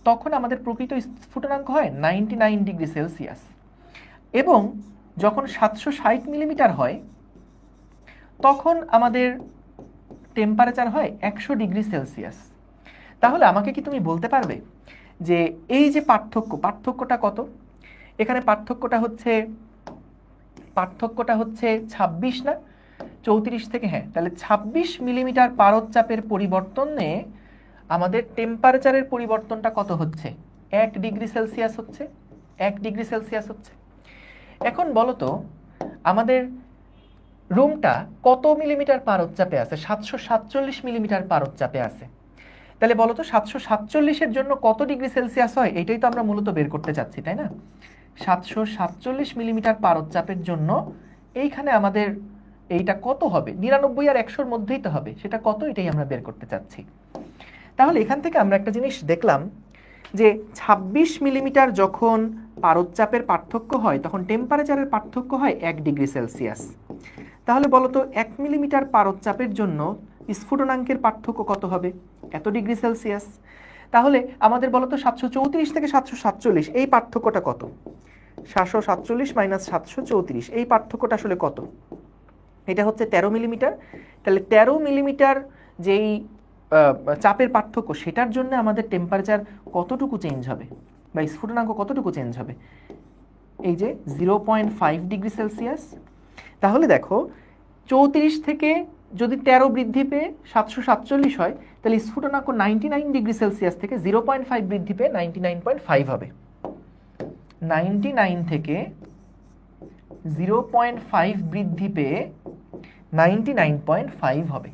তখন আমাদের প্রকৃত স্ফুটনাঙ্ক হয় 99 ডিগ্রি সেলসিয়াস, এবং যখন 760 মিলিমিটার হয় তখন আমাদের টেম্পারেচার হয় 100 ডিগ্রি সেলসিয়াস। তাহলে আমাকে কি তুমি বলতে পারবে যে এই যে পার্থক্যটা কত? এখানে পার্থক্যটা হচ্ছে 26 না 34 থেকে, হ্যাঁ, তাহলে 26 মিলিমিটার পারদচাপের পরিবর্তনে আমাদের টেম্পারেচারের পরিবর্তনটা কত হচ্ছে? 1 ডিগ্রি সেলসিয়াস হচ্ছে, 1 ডিগ্রি সেলসিয়াস হচ্ছে। এখন বলো তো আমাদের রুমটা কত মিলিমিটার পারদচাপে আছে? 747 মিলিমিটার পারদচাপে আছে। তাহলে বলো তো 747-এর জন্য কত ডিগ্রি সেলসিয়াস হয়? এটাই তো আমরা মূলত বের করতে চাচ্ছি, তাই না? 747 মিলিমিটার পারদচাপের জন্য এইখানে আমাদের এইটা কত হবে? 99 আর 100-র মধ্যেই তো হবে, সেটা কত এটাই আমরা বের করতে চাচ্ছি। তাহলে এখান থেকে আমরা একটা জিনিস দেখলাম যে 26 মিলিমিটার যখন পারদচাপের পার্থক্য হয় তখন টেম্পারেচারের পার্থক্য হয় 1 ডিগ্রি সেলসিয়াস। তাহলে বলো তো 1 মিলিমিটার পারদচাপের জন্য স্ফুটনাঙ্কের পার্থক্য কত হবে? এত ডিগ্রি সেলসিয়াস। তাহলে আমাদের বলো তো 734 থেকে 747 এই পার্থক্যটা কত? 747 মাইনাস 734 এই পার্থক্যটা আসলে কত? এটা হচ্ছে 13 মিলিমিটার। তাহলে 13 মিলিমিটার যেই চাপের পার্থক্য, সেটার জন্য আমাদের টেম্পারেচার কতটুকু চেঞ্জ হবে বা স্ফুটনাঙ্ক কতটুকু চেঞ্জ হবে? এই যে 0.5 ডিগ্রি সেলসিয়াস। তাহলে দেখো 34 থেকে যদি 13 বৃদ্ধি পেয়ে 747 হয় তাহলে স্ফুটনাঙ্ক 99 ডিগ্রি সেলসিয়াস থেকে 0.5 বৃদ্ধি পেয়ে 99.5 হবে। 99 থেকে 0.5 বৃদ্ধি পেয়ে 99.5 হবে,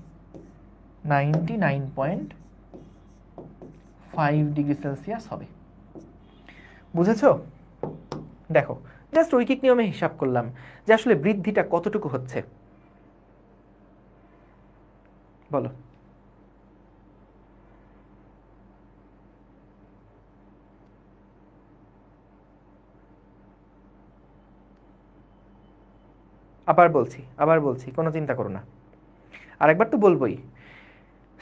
99.5 ডিগ্রি সেলসিয়াস হবে। বুঝেছো? দেখো জাস্ট রৈখিক নিয়মে হিসাব করলাম যে আসলে বৃদ্ধিটা কতটুকু হচ্ছে, বলো। আবার বলছি কোনো চিন্তা করো না, আরেকবার তো বলবোই।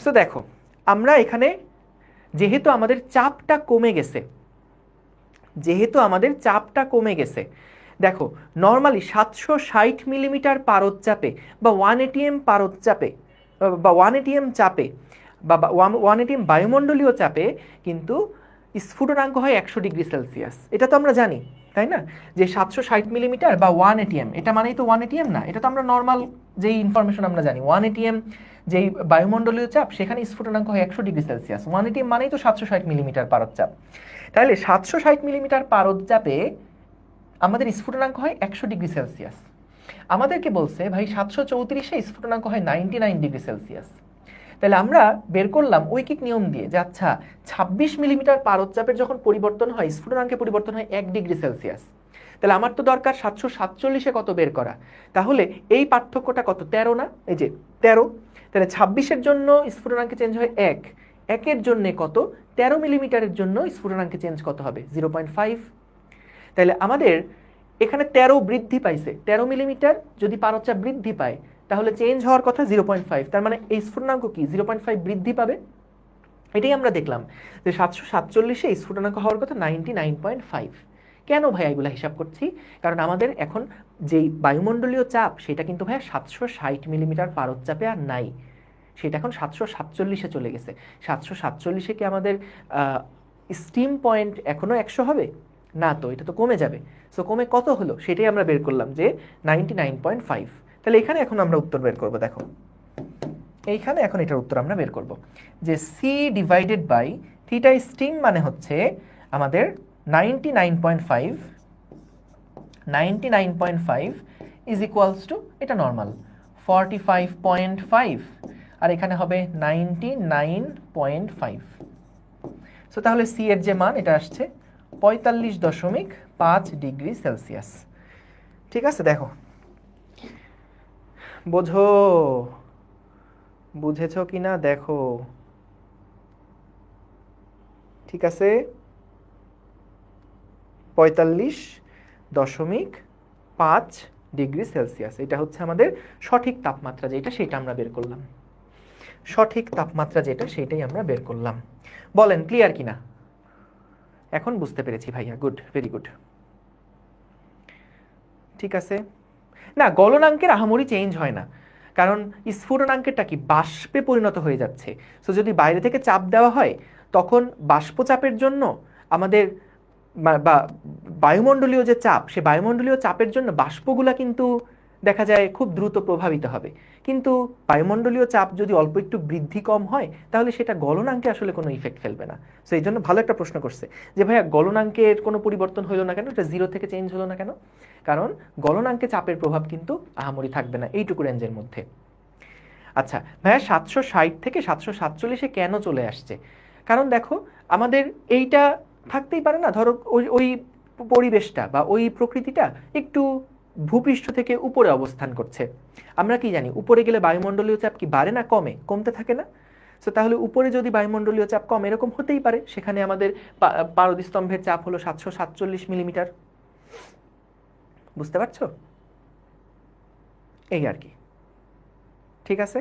সো দেখো আমরা এখানে যেহেতু আমাদের চাপটা কমে গেছে, দেখো নর্মালি 760 মিলিমিটার পারদচাপে বা 1 এটিএম পারদচাপে বা 1 এটিএম চাপে বা 1 এটিএম বায়ুমণ্ডলীয় চাপে কিন্তু স্ফুটনাঙ্ক হয় 100 ডিগ্রি সেলসিয়াস। এটা তো আমরা জানি, তাই না? যে 760 মিলিমিটার বা 1 এটিএম, এটা মানেই তো 1 এটিএম না, এটা তো আমরা নর্মাল যেই ইনফরমেশন আমরা জানি। 1 এটিএম যেই বায়ুমণ্ডলীয় চাপ, সেখানে স্ফুটনাঙ্ক হয় 100 ডিগ্রি সেলসিয়াস। 1 এটিএম মানেই তো 760 মিলিমিটার পারদচাপ। তাহলে 760 মিলিমিটার পারদচাপে আমাদের স্ফুটনাঙ্ক হয় 100 ডিগ্রি সেলসিয়াস। আমাদেরকে বলছে ভাই 734-এ স্ফুটনাঙ্ক হয় 99 ডিগ্রি সেলসিয়াস। তাহলে আমরা বের করলাম ঐকিক নিয়ম দিয়ে যে আচ্ছা 26 মিলিমিটার পারদচাপের যখন পরিবর্তন হয় স্ফুটনাঙ্কে পরিবর্তন হয় 1 ডিগ্রি সেলসিয়াস। তাহলে আমার তো দরকার 747-এ কত বের করা। তাহলে এই পার্থক্যটা কত, 13 না? এই যে 13। তাহলে 26-এর জন্য স্ফুটনাঙ্কে চেঞ্জ হয় 1, 1-এর জন্য কত, 13 মিলিমিটারের জন্য স্ফুটনাঙ্কে চেঞ্জ কত হবে, 0.5। তাহলে আমাদের এখানে 13 বৃদ্ধি পাইছে, 13 মিলিমিটার যদি পারদচাপ বৃদ্ধি পায় তাহলে চেঞ্জ হওয়ার কথা 0.5, তার মানে এই স্ফুটনাঙ্ক কি 0.5 বৃদ্ধি পাবে। এটাই আমরা দেখলাম যে 747-এ স্ফুটনাঙ্ক হওয়ার কথা 99.5। কেন ভাই এগুলা হিসাব করছি? কারণ আমাদের এখন যেই বায়ুমণ্ডলীয় চাপ সেটা কিন্তু ভাই 760 মিলিমিটার পারদচাপে আর নাই, সেটা এখন 747-এ চলে গেছে। 747-এ কি আমাদের স্টিম পয়েন্ট এখনো 100 হবে না, তো এটা তো কমে যাবে। সো কমে কত হলো সেটাই আমরা বের করলাম যে 99.5। তাহলে এখানে এখন আমরা উত্তর বের করব। দেখো এইখানে এখন এটার উত্তর আমরা বের করব যে C divided by theta steam মানে হচ্ছে আমাদের 99.5 ইজ ইকুয়ালস টু, এটা নর্মাল 45.5, আর এখানে হবে 99.5। সো তাহলে সি এর যে মান এটা আসছে 45.5 ডিগ্রি সেলসিয়াস। ঠিক আছে, দেখো বোঝো, বুঝেছো কিনা দেখো। ঠিক আছে, 45.5 ডিগ্রি সেলসিয়াস এটা হচ্ছে আমাদের সঠিক তাপমাত্রা যেটা, সেটা আমরা বের করলাম। সঠিক তাপমাত্রা যেটা সেটাই আমরা বের করলাম। বলেন ক্লিয়ার কিনা? এখন বুঝতে পেরেছি ভাইয়া, গুড, ভেরি গুড। ঠিক আছে, না গলনাঙ্কের আহামরি চেঞ্জ হয় না, কারণ স্ফুটনাঙ্কেরটা কি বাষ্পে পরিণত হয়ে যাচ্ছে। সো যদি বাইরে থেকে চাপ দেওয়া হয় তখন বাষ্পচাপের জন্য আমাদের বা বায়ুমণ্ডলীয় যে চাপ, সে বায়ুমণ্ডলীয় চাপের জন্য বাষ্পগুলা কিন্তু দেখা যায় খুব দ্রুত প্রভাবিত হবে। কিন্তু বায়ুমণ্ডলীয় চাপ যদি অল্প একটু বৃদ্ধি কম হয় তাহলে সেটা গলনাঙ্কে আসলে কোনো ইফেক্ট ফেলবে না। সো এই জন্য ভালো একটা প্রশ্ন করছে যে ভাইয়া গলনাঙ্কের কোনো পরিবর্তন হলো না কেন, এটা 0 থেকে চেঞ্জ হলো না কেন? কারণ গলনাঙ্কে চাপের প্রভাব কিন্তু আহামরি থাকবে না এইটুকু রেঞ্জের মধ্যে। আচ্ছা ভাইয়া 760 থেকে 747-এ কেন চলে আসছে? কারণ দেখো আমাদের এইটা থাকতেই পারে না, ধরো ওই পরিবেশটা বা ওই প্রকৃতিটা একটু ভূপৃষ্ঠ থেকে উপরে অবস্থান করছে। আমরা কি জানি উপরে গেলে বায়ুমণ্ডলীয় চাপ কি বাড়ে না কমে? কমতে থাকে না? সো তাহলে উপরে যদি বায়ুমণ্ডলীয় চাপ কম, এরকম হতেই পারে সেখানে আমাদের পারদস্তম্ভের চাপ হলো 747 মিলিমিটার। বুঝতে পারছো? এই আর কি। ঠিক আছে,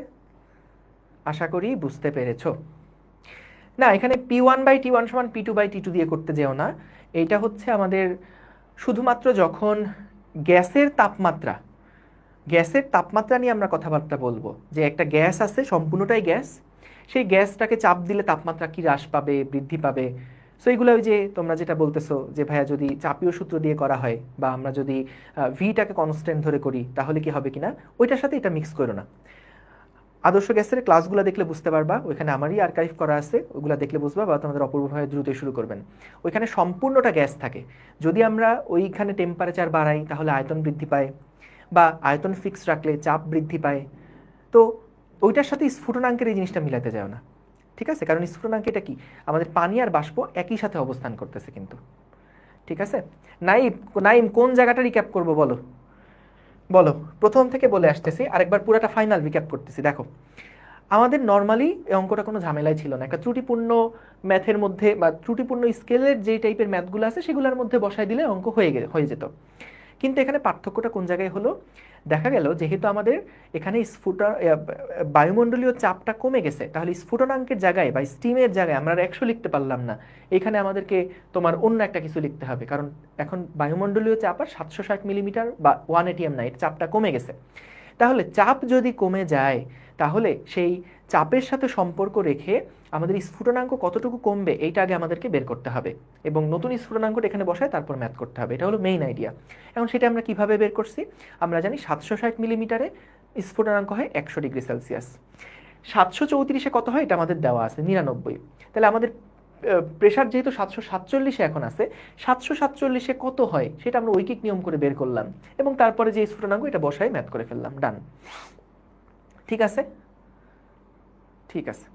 আশা করি বুঝতে পেরেছো। না এখানে P1/T1 সমান P2/T2 দিয়ে করতে যেও না। এইটা হচ্ছে আমাদের শুধুমাত্র যখন গ্যাসের তাপমাত্রা নিয়ে আমরা কথাবার্তা বলবো, যে একটা গ্যাস আছে সম্পূর্ণটাই গ্যাস, সেই গ্যাসটাকে চাপ দিলে তাপমাত্রা কি হ্রাস পাবে বৃদ্ধি পাবে। সো এইগুলো ওই যে তোমরা যেটা বলতেছো যে ভাইয়া যদি চাপীয় সূত্র দিয়ে করা হয় বা আমরা যদি ভিটাকে কনস্ট্যান্ট ধরে করি তাহলে কি হবে কিনা, ওইটার সাথে এটা মিক্স করো না। আদর্শ গ্যাসের ক্লাসগুলো দেখলে বুঝতে পারবা, ওইখানে আমারই আর্কাইভ করা আছে, ওগুলো দেখলে বুঝবা, বা তোমাদের অপূর্বভাবে দ্রুত শুরু করবেন। ওইখানে সম্পূর্ণটা গ্যাস থাকে, যদি আমরা ওইখানে টেম্পারেচার বাড়াই তাহলে আয়তন বৃদ্ধি পায়, বা আয়তন ফিক্স রাখলে চাপ বৃদ্ধি পায়। তো ওইটার সাথে স্ফুটনাঙ্কের এই জিনিসটা মিলাতে যাও না, ঠিক আছে? কারণ স্ফুটনাঙ্কে এটা কি আমাদের পানি আর বাষ্প একই সাথে অবস্থান করতেছে কিন্তু। ঠিক আছে, নাইম কোন জায়গাটা রিক্যাপ করবো বলো? বলো, প্রথম থেকে বলে আসতেছি, আরেকবার পুরাটা ফাইনাল রিক্যাপ করতেছি। দেখো আমাদের নর্মালি এই অঙ্কটা কোনো ঝামেলাই ছিল না, একটা ত্রুটিপূর্ণ ম্যাথের মধ্যে বা ত্রুটিপূর্ণ স্কেলের যে টাইপের ম্যাথগুলো আছে সেগুলোর মধ্যে বসায় দিলে অঙ্ক হয়ে যেত। কিন্তু এখানে পার্থক্যটা কোন জায়গায় হলো? দেখা গেল যেহেতু আমাদের এখানে বায়ুমণ্ডলীয় চাপটা কমে গেছে, তাহলে স্ফুটনাঙ্কের জায়গায় বা স্টিমের জায়গায় আমরা 100 লিখতে পারলাম না, এখানে আমাদেরকে তোমার অন্য একটা কিছু লিখতে হবে, কারণ এখন বায়ুমণ্ডলীয় চাপ আর 760 মিলিমিটার বা 1 ATM না, চাপটা কমে গেছে। তাহলে চাপ যদি কমে যায় তাহলে সেই চাপের সাথে সম্পর্ক রেখে আমাদের স্ফুটনাঙ্ক কতটুকু কমবে এইটা আগে আমাদেরকে বের করতে হবে, এবং নতুন স্ফুটনাঙ্কটা এখানে বসায় তারপর ম্যাথ করতে হবে। এটা হলো মেইন আইডিয়া। এখন সেটা আমরা কিভাবে বের করছি? আমরা জানি 760 মিলিমিটারে স্ফুটনাঙ্ক হয় 100 ডিগ্রি সেলসিয়াস, 734-এ কত হয় এটা আমাদের দেওয়া আছে 99। তাহলে আমাদের প্রেশার যেহেতু 747 এখন আছে, 747 কত হয় সেটা আমরা ঐকিক নিয়ম করে বের করলাম, এবং তারপরে যে স্ফুটনাঙ্ক এটা বসাই ম্যাথ করে ফেললাম, ডান। ঠিক আছে, ঠিক আছে,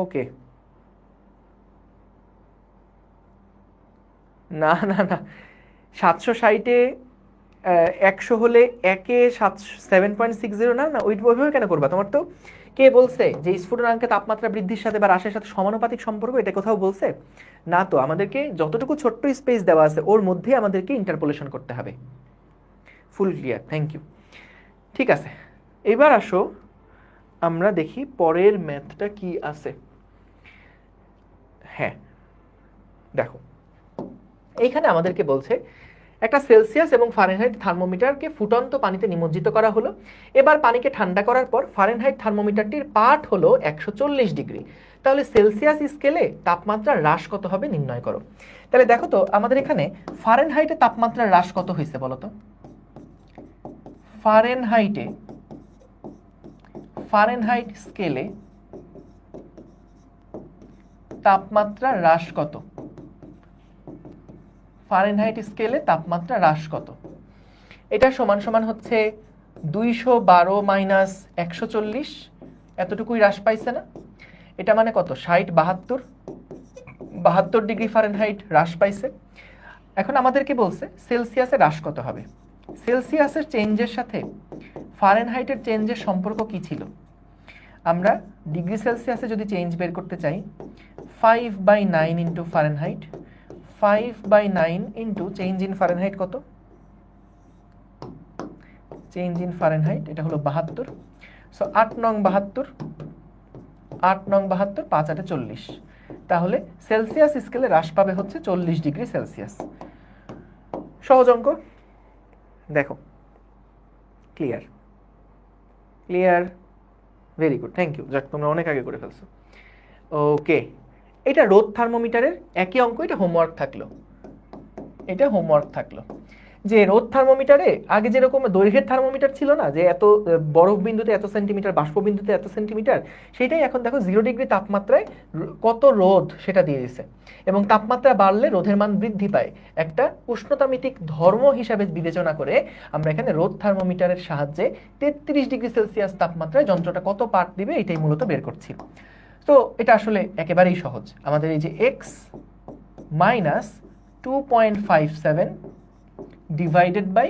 ওকে। না না না, 760-এ 100 হলে একে 7.60, না না, ওইভাবে কেন করবা? তোমার তো কে বলছে যে স্ফুটনাঙ্কে তাপমাত্রা বৃদ্ধির সাথে বা হ্রাসের সাথে সমানুপাতিক সম্পর্ক, এটা কোথাও বলছে না তো। আমাদেরকে যতটুকু ছোট্ট স্পেস দেওয়া আছে ওর মধ্যে আমাদেরকে ইন্টারপোলেশন করতে হবে। Full clear, thank you. ঠিক আছে, এবার আসো আমরা দেখি পরের ম্যাথটা কি আছে। হ্যাঁ দেখো, এইখানে আমাদেরকে বলছে একটা সেলসিয়াস এবং ফারেনহাইট থার্মোমিটারকে ফুটন্ত পানিতে নিমজ্জিত করা হলো। এবার পানিকে ঠান্ডা করার পর ফারেনহাইট থার্মোমিটারটির পাঠ হলো 140 ডিগ্রি। তাহলে সেলসিয়াস স্কেলে তাপমাত্রা হ্রাস কত হবে নির্ণয় করো। তাহলে দেখো তো আমাদের এখানে ফারেনহাইটে তাপমাত্রা হ্রাস কত হয়েছে বলো তো? ফারেনহাইট স্কেলে তাপমাত্রা হ্রাস কত? ফারেনহাইট স্কেলে তাপমাত্রা হ্রাস কত? এটা সমান সমান হচ্ছে 212 মাইনাস 140, এতটুকুই হ্রাস পাইছে না? এটা মানে কত? 72 ডিগ্রি ফারেনহাইট হ্রাস পাইছে। এখন আমাদেরকে বলছে সেলসিয়াসে হ্রাস কত হবে। সেলসিয়াসের চেঞ্জের সাথে ফারেনহাইটের চেঞ্জের সম্পর্ক কি ছিল? আমরা ডিগ্রি সেলসিয়াসে যদি চেঞ্জ বের করতে চাই, 5/9 into Fahrenheit, 5/9 into change in Fahrenheit কত? চেঞ্জ ইন ফারেনহাইট এটা হলো 72। সো 8 নং 72, 8 নং 72, 5 8 40। তাহলে সেলসিয়াস স্কেলে হ্রাস পাবে হচ্ছে 40 ডিগ্রি সেলসিয়াস। সহজ অঙ্ক, দেখো। Clear, clear, very good, thank you. যাক, তোমরা অনেক আগে করে ফেলছো। ওকে, এটা রোদ থার্মোমিটারের একই অঙ্ক, এটা হোমওয়ার্ক থাকলো, এটা হোমওয়ার্ক থাকলো। যে রোদ থার্মোমিটারে আগে যেরকম দৈর্ঘ্যের থার্মোমিটার ছিল না, যে এত বরফ বিন্দুতে এত সেন্টিমিটার, বাষ্প বিন্দুতে এত সেন্টিমিটার, সেটাই এখন দেখো 0 ডিগ্রি তাপমাত্রায় কত রোদ সেটা দিয়ে দিছে, এবং তাপমাত্রা বাড়লে রোধের মান বৃদ্ধি পায়। একটা উষ্ণতামিতিক ধর্ম হিসাবে বিবেচনা করে আমরা এখানে রোদ থার্মোমিটারের সাহায্যে 33 ডিগ্রি সেলসিয়াস তাপমাত্রায় যন্ত্রটা কত পাঠ দিবে এটাই মূলত বের করছি। তো এটা আসলে একেবারেই সহজ। আমাদের এই যে x minus 2.57 divided by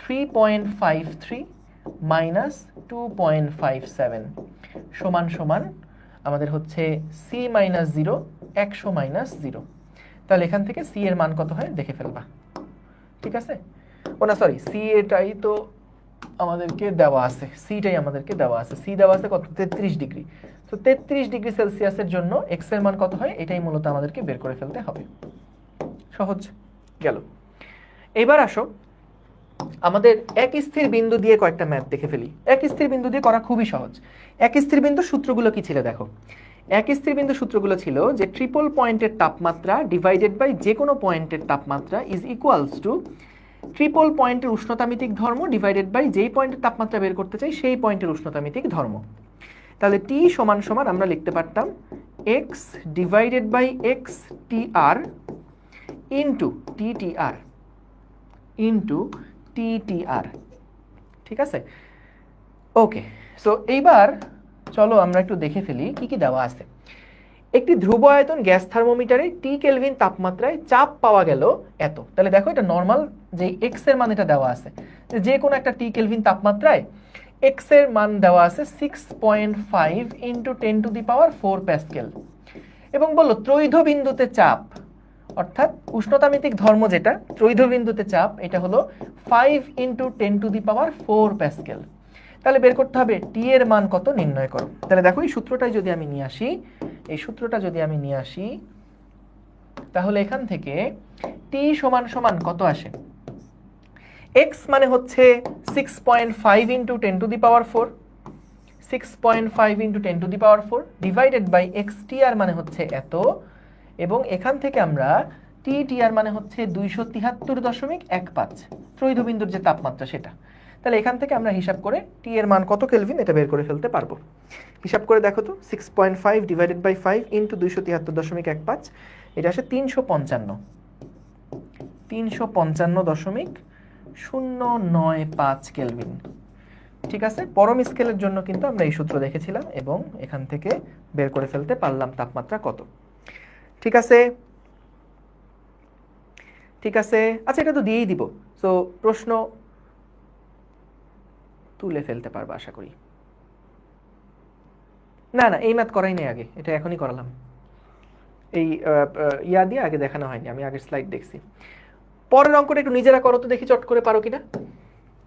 3.53 minus 2.57 সমান সমান আমাদের হচ্ছে c minus 0, 100 minus 0। তাহলে এখান থেকে c এর মান কত হয় দেখে ফেলবা। ঠিক আছে, ও না সরি, c এটাই তো আমাদেরকে দেওয়া আছে, সিটাই আমাদেরকে দেওয়া আছে, সি দেওয়া আছে কত? 33 ডিগ্রি। তো 33 ডিগ্রি সেলসিয়াসের জন্য এক্স এর মান কত হয় এটাই মূলত আমাদেরকে বের করে ফেলতে হবে। সহজ গেল। এবার আসো আমাদের এক স্থির বিন্দু দিয়ে কয়েকটা ম্যাথ দেখে ফেলি। এক স্থির বিন্দু দিয়ে করা খুবই সহজ। এক স্থির বিন্দুর সূত্রগুলো কি ছিল দেখো। এক স্থির বিন্দুর সূত্রগুলো ছিল যে ট্রিপল পয়েন্টের তাপমাত্রা ডিভাইডেড বাই যে কোনো পয়েন্টের তাপমাত্রা ইজ ইকুয়ালস টু ট্রিপল পয়েন্টের উষ্ণতামিতিক ধর্ম ডিভাইডেড বাই যেই পয়েন্টের তাপমাত্রা বের করতে চাই সেই পয়েন্টের উষ্ণতামিতিক ধর্ম। তাহলে টি সমান সমান আমরা লিখতে পারতাম X divided by X T R into T T R into T T R. ঠিক আছে, ওকে। সো এইবার চলো আমরা একটু দেখে ফেলি কি কি দেওয়া আছে। একটি ধ্রুব আয়তন গ্যাস থার্মোমিটারে টি কেলভিন তাপমাত্রায় চাপ পাওয়া গেল এত। তাহলে দেখো এটা নর্মাল যে এক্স এর মান এটা দেওয়া আছে, যে কোনো একটা টি কেলভিন তাপমাত্রায় এক্স এর মান দেওয়া আছে 6.5 ইন্টু 10⁴ প্যাসকেল, এবং বললো ত্রৈধ বিন্দুতে চাপ অর্থাৎ উষ্ণতামিতিক ধর্ম যেটা ত্রৈধ বিন্দুতে চাপ এটা হলো 5 ইন্টু 10⁴ প্যাসকেল। তাহলে বের করতে হবে টি এর মান কত নির্ণয় করো। তাহলে দেখো এই সূত্রটাই যদি আমি নিয়ে আসি, এই সূত্রটা যদি আমি নিয়ে আসি, তাহলে এখান থেকে টি সমান সমান কত আসে, এক্স মানে হচ্ছে 6.5 into 10⁴, 6.5 into 10⁴ divided by X T R মানে হচ্ছে এত, এবং এখান থেকে আমরা টি টি আর মানে হচ্ছে 273.15 ত্রৈধ বিন্দুর যে তাপমাত্রা সেটা। তাহলে এখান থেকে আমরা হিসাব করে টি এর মান কত কেলভিন এটা বের করে ফেলতে পারবো। হিসাব করে দেখো তো 6.5 ডিভাইডেড বাই 5 ইন্টু 273.15, এটা আসে 355.095 কেলভিন। ঠিক আছে, পরম স্কেলের জন্য কিন্তু আমরা এই সূত্র দেখেছিলাম এবং এখান থেকে বের করে ফেলতে পারলাম তাপমাত্রা কত। ঠিক আছে, ঠিক আছে, আচ্ছা এটা তো দিয়েই দিব। সো প্রশ্ন তুলে ফেলতে পারবো আশা করি। না না, এই ম্যাথ করাই নেই আগে, এটা এখনই করালাম। এই ইয়া দিয়ে আগে দেখানো হয়নি, আমি আগের স্লাইড দেখছি। পরের অঙ্কটা একটু নিজেরা করো তো দেখি, চট করে পারো কিনা।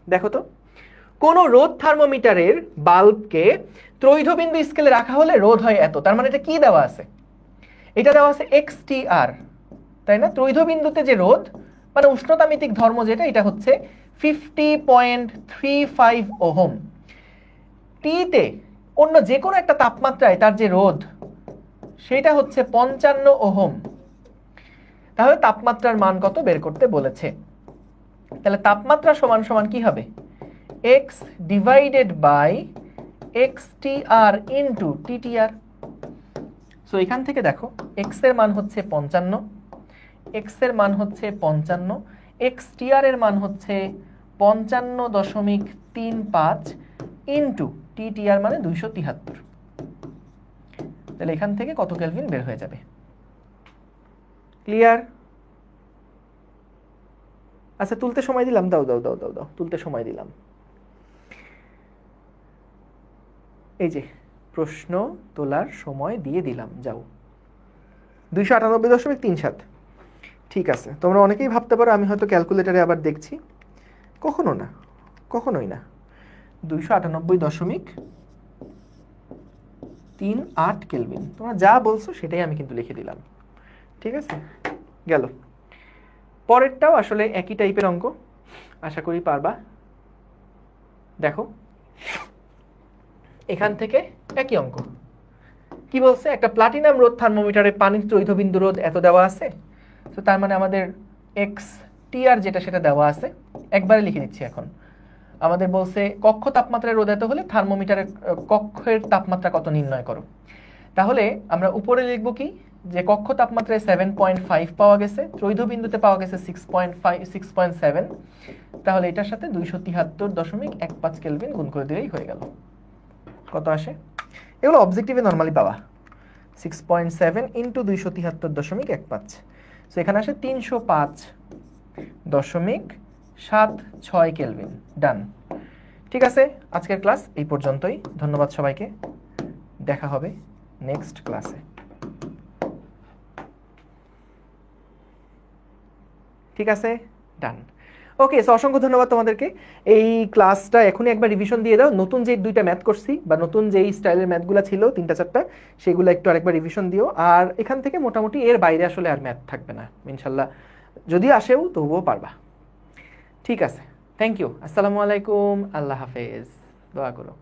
দেখো তো, কোন রোধ থার্মোমিটারের বাল্বকে ত্রৈধবিন্দু স্কেলে রাখা হলে রোধ হয় এত। তার মানে এটা কি দেওয়া আছে? এটা দেওয়া আছে XTR, তাই না? ত্রৈধবিন্দুতে যে রোধ মানে উষ্ণতামিতিক ধর্ম যেটা, এটা হচ্ছে 50.35 ওহম। টিতে অন্য যে কোনো একটা তাপমাত্রায় তার যে রোধ সেটা হচ্ছে 55 ওহম। তাহলে তাপমাত্রার মান কত বের করতে বলেছে। তাহলে তাপমাত্রা সমান সমান কি হবে? x divided by XTR into TTR। So এখান থেকে দেখো x এর মান হচ্ছে 55, x এর মান হচ্ছে 55, XTR এর মান হচ্ছে 55.35 ইন্টু TTR মানে 273। তাহলে এখান থেকে কত কেলভিন বের হয়ে যাবে? ক্লিয়ার? আচ্ছা তুলতে সময় দিলাম, দাও দাও দাও দাও দাও, তুলতে সময় দিলাম। এই যে প্রশ্ন তোলার সময় দিয়ে দিলাম, যাও। 298.37। ঠিক আছে, তোমরা অনেকেই ভাবতে পারো আমি হয়তো ক্যালকুলেটারে আবার দেখছি। কখনো না, কখনোই না। 298.38 কেলভিন, তোমরা যা বলছো সেটাই আমি কিন্তু লিখে দিলাম। ঠিক আছে, গেল। পরেরটাও আসলে একই টাইপের অঙ্ক, আশা করি পারবা। দেখো এখান থেকে একই অঙ্ক কি বলছে, একটা প্লাটিনাম রোধ থার্মোমিটারে পানির ত্রৈধবিন্দু রোধ এত দেওয়া আছে। তো তার মানে আমাদের XTR যেটা সেটা দেওয়া আছে, একবারে লিখে দিচ্ছি এখন। আমাদের বলছে কক্ষ তাপমাত্রায় রোধ এত হলে থার্মোমিটারের কক্ষের তাপমাত্রা কত নির্ণয় করো। তাহলে আমরা উপরে লিখব কি, যে কক্ষ তাপমাত্রায় 7.5 পাওয়া গেছে, ত্রৈধবিন্দুতে পাওয়া গেছে 6.7। তাহলে এটার সাথে 273.15 কেলভিন গুণ করে দিলেই হয়ে গেল। কত আসে? এগুলো অবজেক্টিভে নর্মালি পাওয়া, 6.7 ইন্টু 273.15। সো এখানে আসে 305.76 কেলভিন। ডান। ঠিক আছে, আজকের ক্লাস এই পর্যন্তই। ধন্যবাদ সবাইকে, দেখা হবে নেক্সট ক্লাসে। ঠিক আছে, ডান। ওকে, সো অসংখ্য ধন্যবাদ তোমাদেরকে। এই ক্লাসটা এখনই একবার রিভিশন দিয়ে দাও। নতুন যে দুইটা ম্যাথ করছি বা নতুন যেই স্টাইলের ম্যাথগুলো ছিল 3-4টা, সেগুলো একটু আরেকবার রিভিশন দিও। আর এখান থেকে মোটামুটি এর বাইরে আসলে আর ম্যাথ থাকবে না ইনশাল্লাহ, যদি আসেও তবুও পারবা। ঠিক আছে, থ্যাংক ইউ, আসসালামু আলাইকুম, আল্লাহ হাফেজ, দোয়া করো।